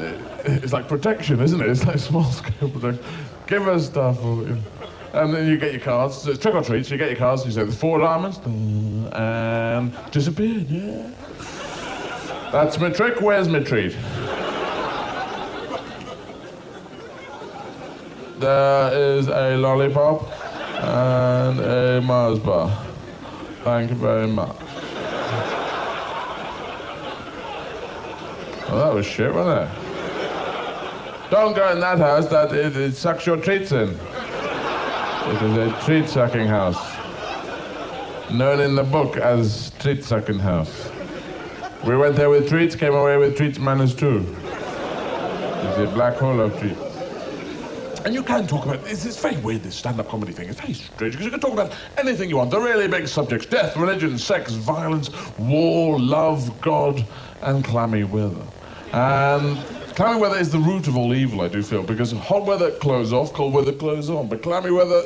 Speaker 1: it's like protection, isn't it? It's like small scale protection. Give us stuff. And then you get your cards. So it's trick or treat, so you get your cards, you say, there's 4 diamonds, and disappeared, yeah. That's my trick, where's my treat? There is a lollipop and a Mars bar. Thank you very much. Well, that was shit, wasn't it? Don't go in that house, it sucks your treats in. It is a treat-sucking house. Known in the book as treat-sucking house. We went there with treats, came away with treats minus 2. It's a black hole of treats. And you can talk about, it's very weird, this stand-up comedy thing. It's very strange, because you can talk about anything you want. The really big subjects: death, religion, sex, violence, war, love, God, and clammy weather. And clammy weather is the root of all evil, I do feel, because hot weather close off, cold weather close on. But clammy weather,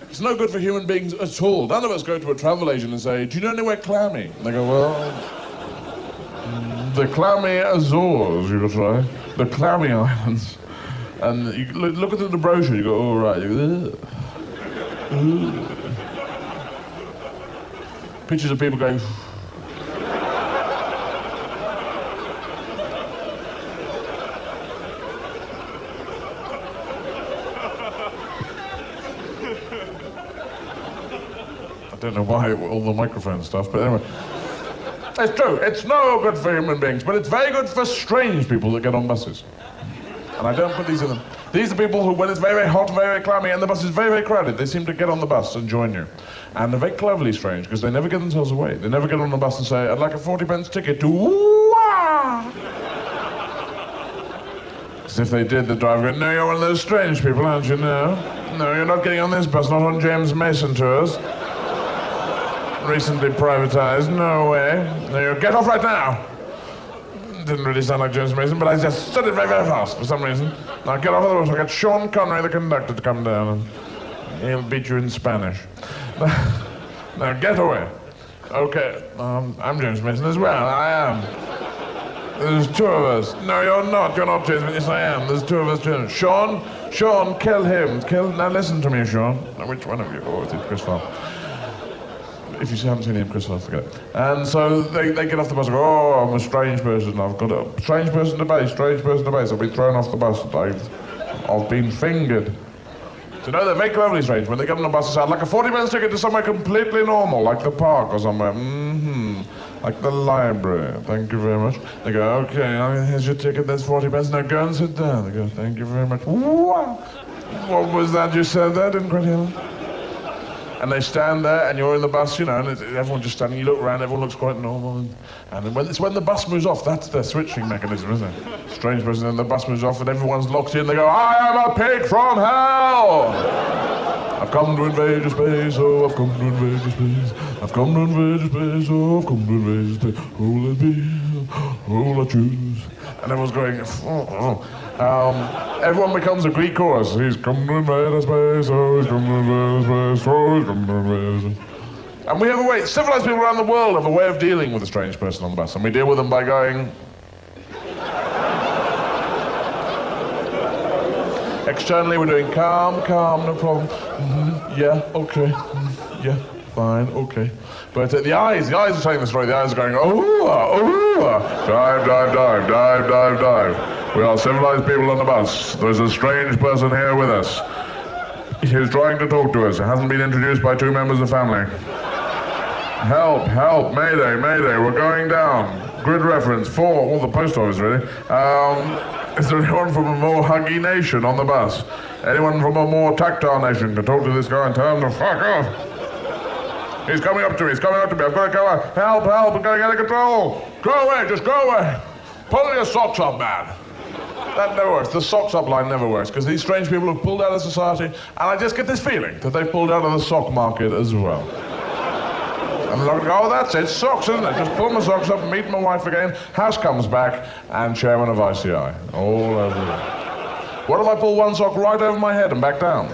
Speaker 1: it's no good for human beings at all. None of us go to a travel agent and say, do you know anywhere clammy? And they go, well, the clammy Azores, you could try. The clammy islands. And you look at the brochure, you go, oh, right. You go, pictures of people going... I don't know why, all the microphone stuff, but anyway. It's true, it's no good for human beings, but it's very good for strange people that get on buses. And I don't put these in them. These are people who, when it's very, very hot, very clammy, and the bus is very, very crowded, they seem to get on the bus and join you. And they're very cleverly strange, because they never get themselves away. They never get on the bus and say, I'd like a 40p ticket to Wah! Because if they did, the driver would go, no, you're one of those strange people, aren't you? No. No, you're not getting on this bus, not on James Mason tours. Recently privatized, no way. No, you get off right now. Didn't really sound like James Mason, but I just said it very, very fast for some reason. Now get off of the bus, I'll get Sean Connery, the conductor, to come down, and he'll beat you in Spanish. Now get away. Okay, I'm James Mason as well, I am. There's 2 of us. No, you're not James Mason. Yes, I am. There's 2 of us too. Sean, kill him. Now listen to me, Sean. Now, which one of you? Oh, it's Chris Farr. If you haven't seen him, Chris, I'll forget it. And so they get off the bus and go, oh, I'm a strange person. I've got a strange person to base, I've been thrown off the bus. I've been fingered. So no, they're very cleverly strange. When they get on the bus, they say, I'd like a 40p ticket to somewhere completely normal, like the park or somewhere. Like the library. Thank you very much. They go, okay, here's your ticket, there's 40p. Now go and sit down. They go, thank you very much. What What was that you said there? Didn't quite hear that. And they stand there, and you're in the bus, you know, and everyone's just standing. You look around, everyone looks quite normal. And then it's when the bus moves off, that's the switching mechanism, isn't it? Strange person, and the bus moves off, and everyone's locked in. They go, I am a pig from hell! I've come to invade your space, oh, I've come to invade your space. I've come to invade your space, oh, I've come to invade your space. Who will it be? Who will I choose? And everyone's going, everyone becomes a Greek chorus. He's come to invade our space, oh, he's come to invade our space, oh, he's come to invade our space. And we have a way, civilized people around the world have a way of dealing with a strange person on the bus, and we deal with them by going... Externally, we're doing calm, no problem. Yeah, okay, yeah, fine, okay. But the eyes are telling the story. The eyes are going, dive, dive, dive, dive, dive, dive. We are civilized people on the bus. There's a strange person here with us. He's trying to talk to us. It hasn't been introduced by two members of family. Help, help, mayday, mayday, we're going down. Grid reference, 4, the post office really. Is there anyone from a more huggy nation on the bus? Anyone from a more tactile nation can talk to this guy and tell him to fuck off? He's coming up to me, I've got to go away. Help, help, I'm going to get out of control. Go away, just go away. Pull your socks up, man. That never works. The socks up line never works, because these strange people have pulled out of society, and I just get this feeling that they've pulled out of the sock market as well. I'm like, oh, that's it, socks, isn't it? Just pull my socks up, meet my wife again, house comes back, and chairman of ICI. All over it. What if I pull one sock right over my head and back down?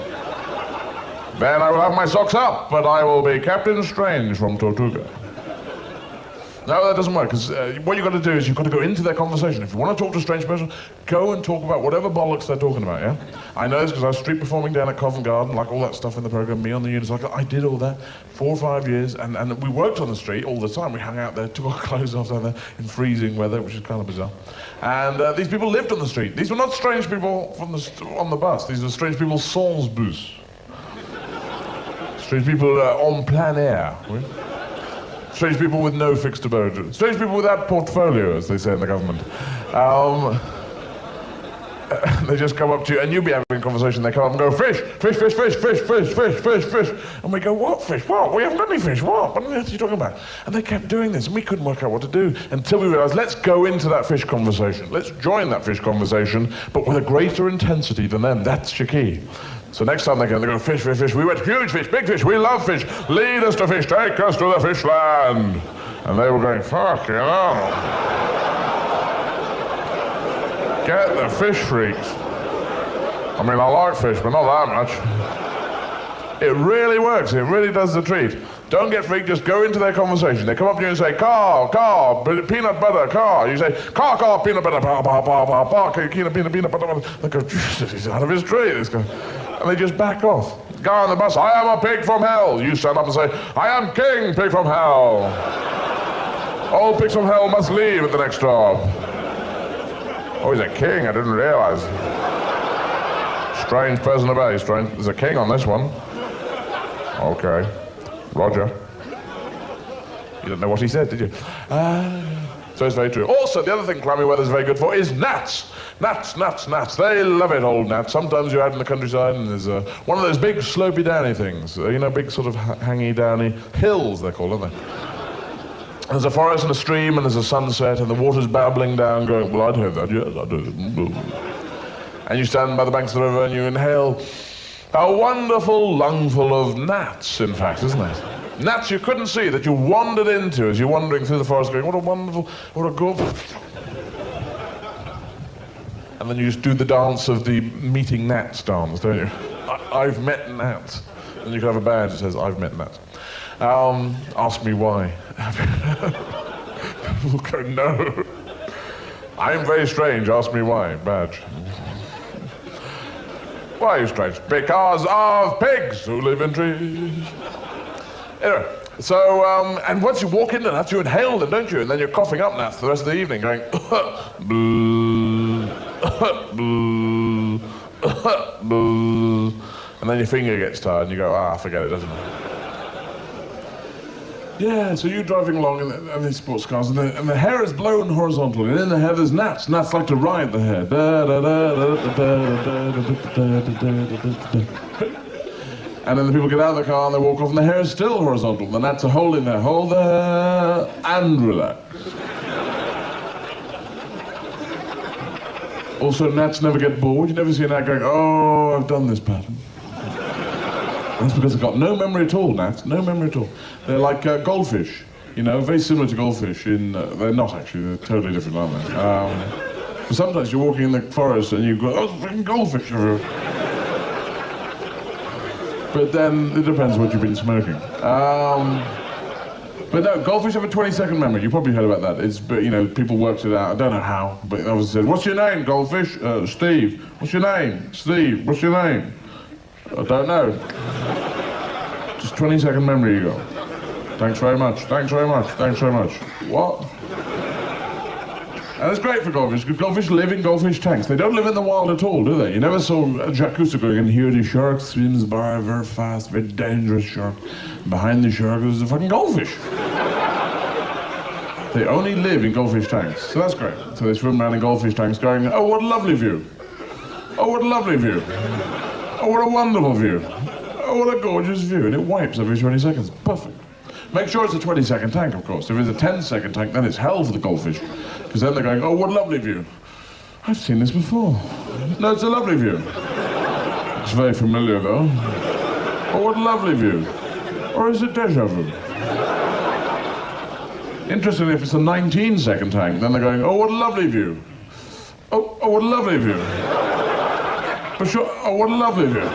Speaker 1: Then I will have my socks up, but I will be Captain Strange from Tortuga. No, that doesn't work, because what you've got to do is you've got to go into their conversation. If you want to talk to a strange person, go and talk about whatever bollocks they're talking about, yeah? I know this because I was street performing down at Covent Garden, like all that stuff in the programme, me on the unicycle. I did all that 4 or 5 years, and we worked on the street all the time. We hung out there, took our clothes off down there in freezing weather, which is kind of bizarre. And these people lived on the street. These were not strange people from on the bus. These were strange people sans bus. Strange people en plein air. Oui? Strange people with no fixed abode. Strange people without portfolio, as they say in the government. They just come up to you, and you'll be having a conversation. They come up and go, fish, fish, fish, fish, fish, fish, fish, fish, fish. And we go, what fish? What? We haven't got any fish. What? What on earth are you talking about? And they kept doing this, and we couldn't work out what to do until we realised, let's go into that fish conversation. Let's join that fish conversation, but with a greater intensity than them. That's your key. So next time they go, fish, fish, fish. We went, huge fish, big fish, we love fish. Lead us to fish, take us to the fish land. And they were going, fuck, you know. Get the fish freaks. I mean, I like fish, but not that much. It really works, it really does the treat. Don't get freaked, just go into their conversation. They come up to you and say, car, peanut butter, car. You say, car, peanut butter, bar, peanut butter. They go, Jesus, he's out of his tree, this guy. And they just back off. Guy on the bus, I am a pig from hell. You stand up and say, I am king, pig from hell. All pigs from hell must leave at the next stop. Oh, he's a king, I didn't realise. Strange person to obey, strange. There's a king on this one. Okay. Roger. You didn't know what he said, did you? So it's very true. Also, the other thing clammy weather's very good for is gnats. Gnats, gnats, gnats. They love it, old gnats. Sometimes you're out in the countryside and there's one of those big slopey downy things. You know, big sort of hangy downy hills, they're called, aren't they? There's a forest and a stream and there's a sunset and the water's babbling down going, well, I'd heard that, yes, I'd heard it. And you stand by the banks of the river and you inhale a wonderful lungful of gnats, in fact, isn't it? Gnats you couldn't see, that you wandered into as you're wandering through the forest going, what a wonderful, what a good... And then you just do the dance of the meeting gnats dance, don't you? I've met gnats. And you can have a badge that says, I've met gnats. Ask me why. People go, no. I'm very strange, ask me why, badge. Why are you strange? Because of pigs who live in trees. Anyway, so, and once you walk into gnats, you inhale them, don't you? And then you're coughing up gnats the rest of the evening, going, and then your finger gets tired and you go, forget it, doesn't it? Yeah, so you're driving along in these sports cars and the hair is blown horizontally and in the hair there's gnats. Gnats like to ride the hair. And then the people get out of the car and they walk off and the hair is still horizontal. The gnats are holding their hold there and relax. Also, gnats never get bored. You never see a gnat going, oh, I've done this pattern. That's because they've got no memory at all, gnats, no memory at all. They're like goldfish, you know, very similar to goldfish they're not actually, they're totally different, aren't they? But sometimes you're walking in the forest and you go, oh, freaking goldfish. But then it depends what you've been smoking. But no, goldfish have a 20-second memory. You probably heard about that. But you know, people worked it out. I don't know how, but they obviously said, what's your name, goldfish? Steve. What's your name? Steve. What's your name? I don't know. Just 20-second memory you got. Thanks very much. Thanks very much. Thanks very much. What? And it's great for goldfish, because goldfish live in goldfish tanks. They don't live in the wild at all, do they? You never saw Jacques Cousteau going, and here the shark swims by very fast, very dangerous shark. Behind the shark is a fucking goldfish. They only live in goldfish tanks, so that's great. So they swim around in goldfish tanks going, oh, what a lovely view. Oh, what a lovely view. Oh, what a wonderful view. Oh, what a gorgeous view. And it wipes every 20 seconds. Perfect. Make sure it's a 20-second tank, of course. If it's a 10-second tank, then it's hell for the goldfish. Because then they're going, oh, what a lovely view. I've seen this before. No, it's a lovely view. It's very familiar, though. Oh, what a lovely view. Or is it deja vu? Interestingly, if it's a 19-second tank, then they're going, oh, what a lovely view. Oh, what a lovely view. For sure, oh, what a lovely view.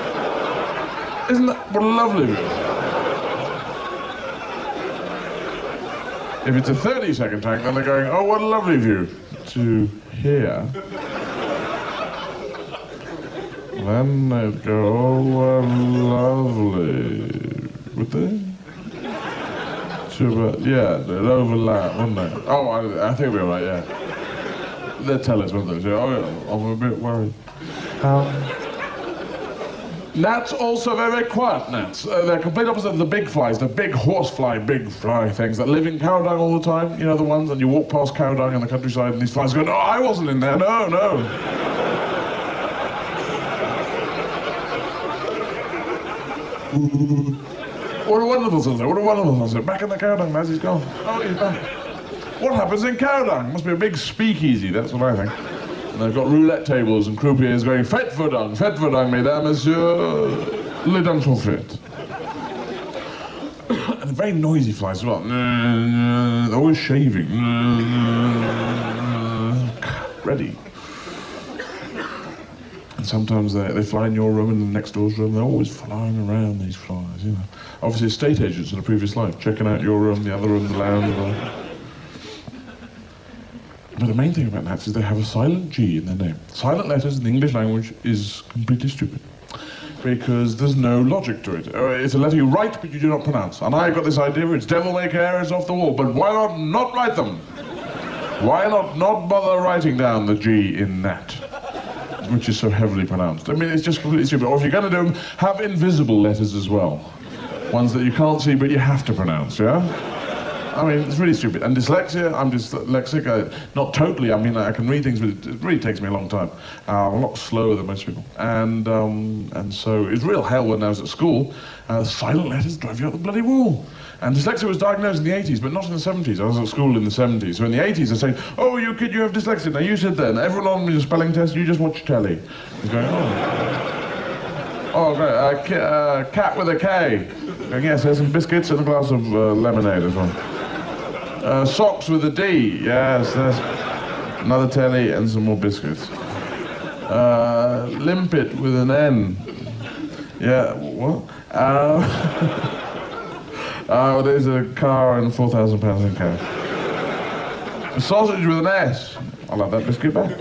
Speaker 1: Isn't that, what a lovely view. If it's a 30-second tank, then they're going, oh, what a lovely view. To here. Then they'd go, oh, what lovely. Would they? Yeah, they'd overlap, wouldn't they? Oh, I think we're right, yeah. They'd tell us, wouldn't they? Say, oh, yeah, I'm a bit worried. Gnats also very, very quiet gnats. They're complete opposite of the big flies, the big horsefly, big fly things that live in cow dung all the time. You know the ones, and you walk past cow dung in the countryside and these flies go, no, I wasn't in there, no, no. What a wonderful sunset, what a wonderful sunset. Back in the cow dung, Maz, he's gone. Oh, he's gone. What happens in cow dung? Must be a big speakeasy, that's what I think. And they've got roulette tables and croupiers going, faites vos dung, mesdames, messieurs, les dung sont faites. And they're very noisy flies as well. They're always shaving. Ready. And sometimes they fly in your room and the next door's room. They're always flying around, these flies, you know. Obviously estate agents in a previous life, checking out your room, the other room, the lounge. But the main thing about gnats is they have a silent G in their name. Silent letters in the English language is completely stupid because there's no logic to it. It's a letter you write but you do not pronounce. And I got this idea, it's devil may care errors off the wall, but why not write them? Why not bother writing down the G in gnat, which is so heavily pronounced? I mean, it's just completely stupid. Or if you're going to do them, have invisible letters as well. Ones that you can't see but you have to pronounce, yeah? I mean, it's really stupid. And dyslexia, I'm dyslexic. Not totally, I mean, I can read things, but it really takes me a long time. I'm a lot slower than most people. And so it's real hell when I was at school. Silent letters drive you up the bloody wall. And dyslexia was diagnosed in the 80s, but not in the 70s. I was at school in the 70s. So in the 80s, they're saying, oh, you kid, you have dyslexia. Now you sit there, and everyone on with a spelling test, you just watch telly. He's going, oh. Oh, great. Cat with a K. Going, yes, there's some biscuits and a glass of lemonade as well. Socks with a D, yes, there's another telly and some more biscuits. Limpet with an N. Yeah, what? There's a car and £4,000 in cash. A sausage with an S. I'll have that biscuit back.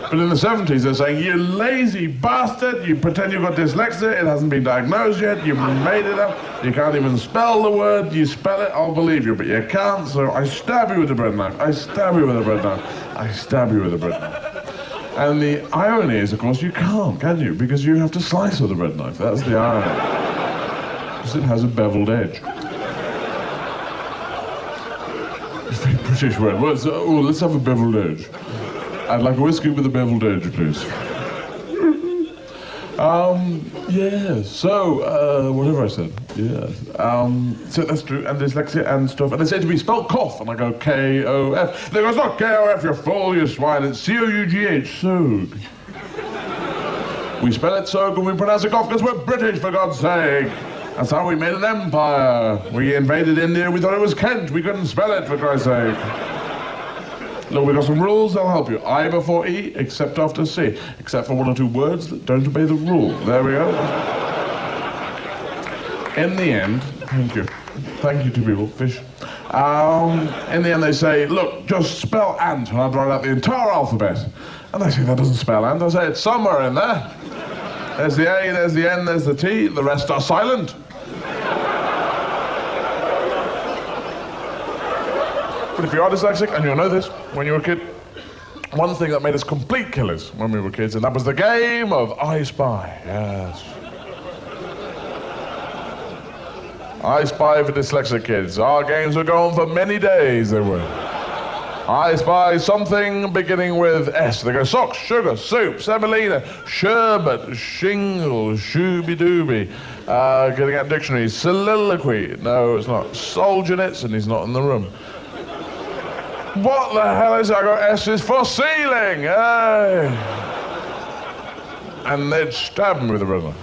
Speaker 1: But in the 70s, they're saying, you lazy bastard, you pretend you've got dyslexia, it hasn't been diagnosed yet, you made it up, you can't even spell the word, you spell it, I'll believe you, but you can't, so I stab you with a bread knife, I stab you with a bread knife, I stab you with a bread knife. And the irony is, of course, you can't, can you? Because you have to slice with a bread knife, that's the irony. Because it has a beveled edge. Very British word. Oh, let's have a beveled edge. I'd like a whiskey with a beveled edge, please. Yeah, so, whatever I said, yeah. So that's true, and dyslexia and stuff, and they say to me, spell cough, and I go K-O-F. They go, it's not K-O-F, you fool, you swine, it's C-O-U-G-H, soug. We spell it soug and we pronounce it cough because we're British, for God's sake. That's how we made an empire. We invaded India, we thought it was Kent, we couldn't spell it, for Christ's sake. Look, we've got some rules that'll help you. I before E, except after C. Except for one or two words that don't obey the rule. There we go. In the end, thank you. Thank you to people, fish. In the end they say, look, just spell ant, and I'd write out the entire alphabet. And they say, that doesn't spell ant. I say, it's somewhere in there. There's the A, there's the N, there's the T, the rest are silent. But if you are dyslexic, and you'll know this, when you were a kid, one thing that made us complete killers when we were kids, and that was the game of I Spy, yes. I Spy for dyslexic kids. Our games were going for many days, they were. I Spy something beginning with S. They go socks, sugar, soup, semolina, sherbet, shingle, shooby-dooby. Getting out dictionaries, soliloquy. No, it's not. Solzhenitsyn, he's not in the room. What the hell is it? I go, S is for ceiling, hey! And they'd stab me with a ruler.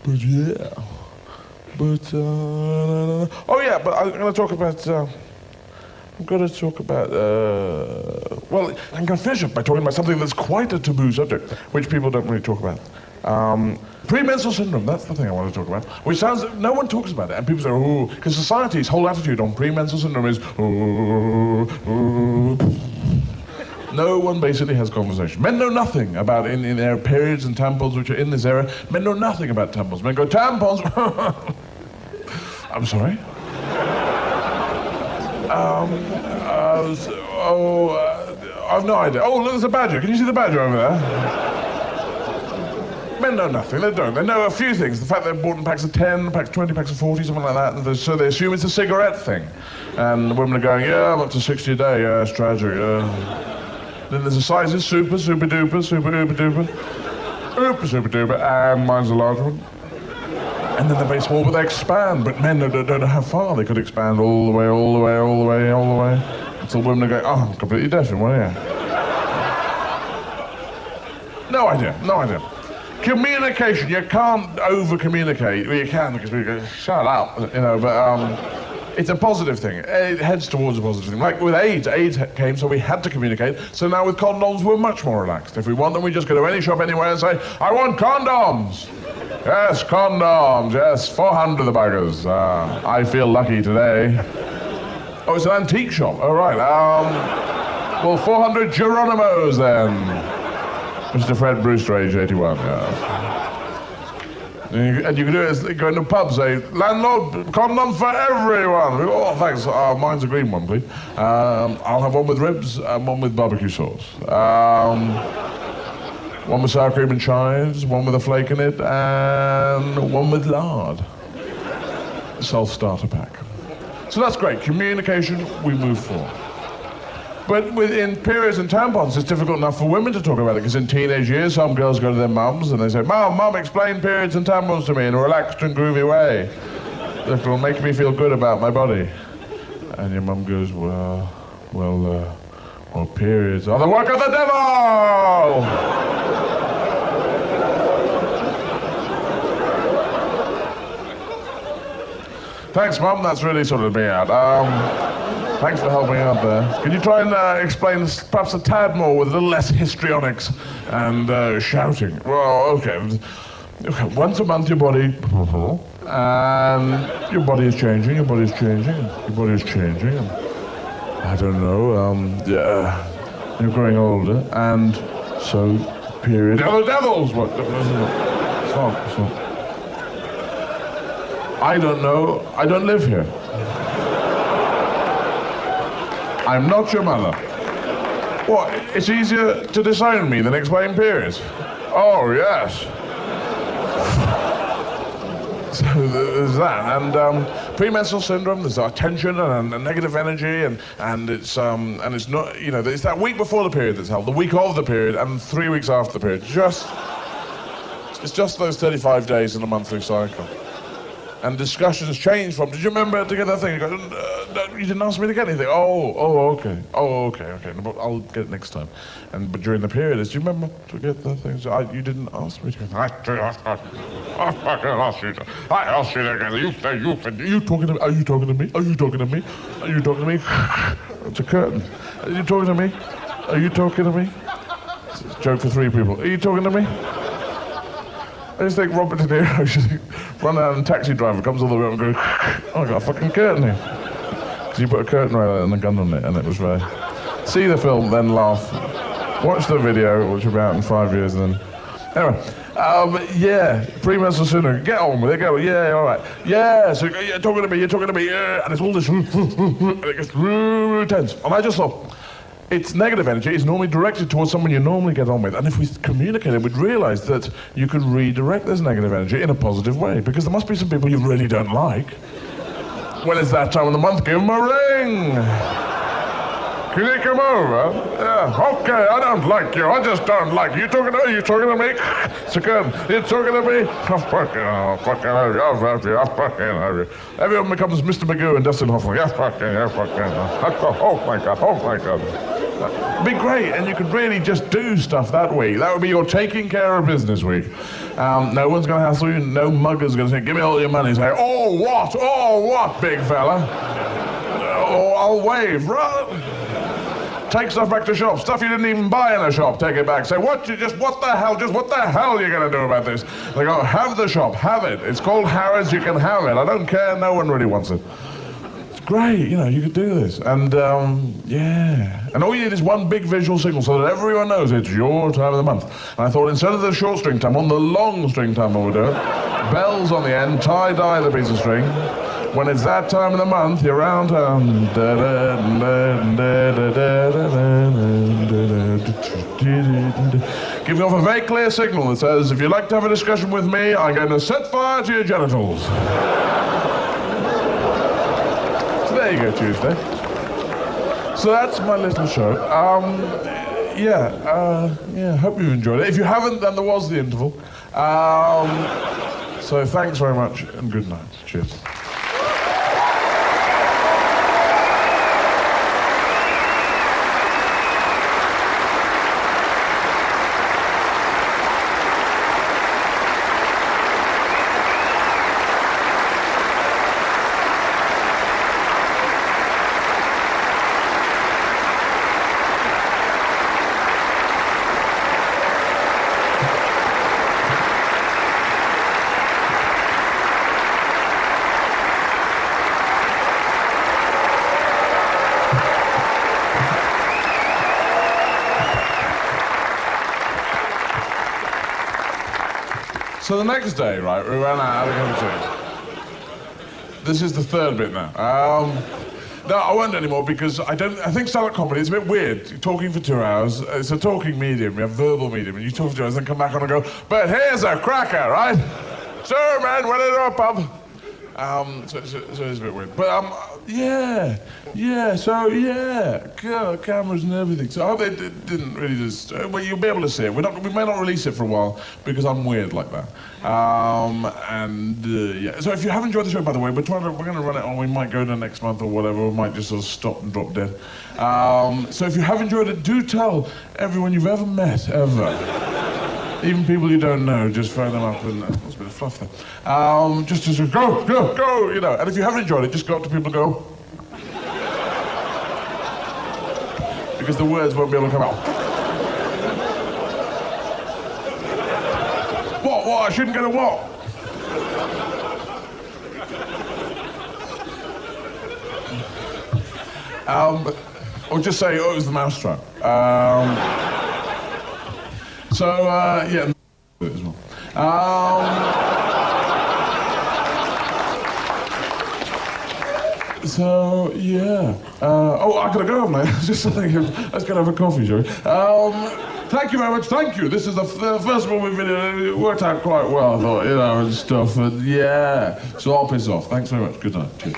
Speaker 1: But yeah. But, oh yeah, but I'm going to talk about, well, I'm going to finish up by talking about something that's quite a taboo subject, which people don't really talk about. Premenstrual syndrome, that's the thing I want to talk about. Which sounds, no one talks about it, and people say, oh, because society's whole attitude on premenstrual syndrome is, no one basically has conversation. Men know nothing about in their periods and tampons, which are in this era. Men know nothing about tampons. Men go, tampons. I'm sorry. I've no idea. Oh, look, there's a badger. Can you see the badger over there? Men know nothing. They don't. They know a few things. The fact they're bought in packs of 10, packs of 20, packs of 40, something like that. And so they assume it's a cigarette thing. And the women are going, yeah, I'm up to 60 a day. Yeah, it's tragic. Then there's the sizes, super, super duper, super uber duper, super duper, and mine's a large one. And then they're very small, but they expand. But men don't know how far they could expand all the way, all the way, all the way, all the way. Until women are going, oh, I'm completely deaf in one ear. No idea, no idea. Communication, you can't over-communicate. Well, you can, because we go, shut up, you know, but it's a positive thing. It heads towards a positive thing. Like with AIDS came, so we had to communicate. So now with condoms, we're much more relaxed. If we want them, we just go to any shop anywhere and say, I want condoms. Yes, condoms, yes, 400 of the buggers. I feel lucky today. Oh, it's an antique shop, all right. Well, 400 Geronimos then. Mr. Fred Brewster, age 81, yes. And you can do it as go into pubs, say, landlord, condoms for everyone. We go, oh, thanks, mine's a green one, please. I'll have one with ribs and one with barbecue sauce. One with sour cream and chives, one with a flake in it, and one with lard. Self-starter pack. So that's great. Communication, we move forward. But within periods and tampons, it's difficult enough for women to talk about it, because in teenage years, some girls go to their mums and they say, Mum, explain periods and tampons to me in a relaxed and groovy way. That will make me feel good about my body. And your mum goes, well, periods are the work of the devil! Thanks, Mum, that's really sorted me out. Thanks for helping out there. Can you try and explain this perhaps a tad more with a little less histrionics and shouting? Well, okay. Once a month your body... and your body is changing, your body is changing, your body is changing. And I don't know, you're growing older, and so, period... Oh, the devils! What? Stop. I don't know, I don't live here. I'm not your mother. What, it's easier to disown me than explain periods? Oh, yes. So there's that, and premenstrual syndrome, there's tension and negative energy, and it's not, you know, it's that week before the period that's held, the week of the period, and 3 weeks after the period. It's just those 35 days in a monthly cycle. And discussions change from, did you remember to get that thing? You go, you didn't ask me to get anything. Okay. No, but I'll get it next time. But during the period, do you remember to get the things? You didn't ask me to get I asked you to get it. You say you. Are you talking to me? Are you talking to me? Are you talking to me? Are you talking to me? It's a curtain. Are you talking to me? Are you talking to me? It's a joke for 3 people. Are you talking to me? I just think Robert De Niro should run out and taxi driver comes all the way up and goes, oh, I got a fucking curtain here. Because you put a curtain right there and a gun on it, and it was very... See the film, then laugh. Watch the video, which will be out in 5 years, and then... Anyway, yeah, premenstrual syndrome, get on with it, go, yeah, all right. Yeah, so you're talking to me, yeah, and it's all this... and it gets really tense. And I just thought... It's negative energy. It's normally directed towards someone you normally get on with. And if we communicated, we'd realize that you could redirect this negative energy in a positive way, because there must be some people you really don't like. When it's that time of the month, give them a ring. Can you come over? Yeah, okay, I don't like you. I just don't like you. Are you talking to me? So good. You talking to me? I fucking love you. Everyone becomes Mr. Magoo and Dustin Hoffman. Oh my God. It'd be great, and you could really just do stuff that week. That would be your taking care of business week. No one's going to hassle you. No mugger's going to say, give me all your money. Say, oh, what, big fella? Oh, I'll wave. Right? Take stuff back to shop. Stuff you didn't even buy in a shop, take it back. Say, what the hell are you going to do about this? They go, have the shop, have it. It's called Harrods, you can have it. I don't care, no one really wants it. Great, you could do this. And, yeah. And all you need is one big visual signal so that everyone knows it's your time of the month. And I thought instead of the short string time, on the long string time we'll do it. Bells on the end, tie-dye the piece of string. When it's that time of the month, you're around town. Giving off a very clear signal that says, if you'd like to have a discussion with me, I'm going to set fire to your genitals. There you go, Tuesday. So that's my little show. Hope you've enjoyed it. If you haven't, then there was the interval. So thanks very much and good night. Cheers. So the next day, right, we ran out of competition. This is the third bit now. No, I won't anymore because I think stand-up comedy is a bit weird. Talking for 2 hours, it's a talking medium, you have verbal medium, and you talk for 2 hours and come back on and go, but here's a cracker, right? Sure, man, run it up, pub. So it's a bit weird. But, cameras and everything. So I hope they didn't really just... well, you'll be able to see it. We may not release it for a while because I'm weird like that. So if you have enjoyed the show, by the way, we're going to run it on. We might go to next month or whatever. We might just sort of stop and drop dead. So if you have enjoyed it, do tell everyone you've ever met, ever. Even people you don't know, just phone them up and... that's a bit of fluff there. Just go, And if you haven't enjoyed it, just go up to people and go... because the words won't be able to come out. What? I shouldn't get a what? Or just say, oh, it was the mousetrap. Yeah, as well. So, yeah. I gotta go, mate. Just thinking, let's go have a coffee, shall we? Thank you very much, thank you. This is the first one we've been in. It worked out quite well, I thought, and stuff. And yeah, so I'll piss off. Thanks very much. Good night. Cheers.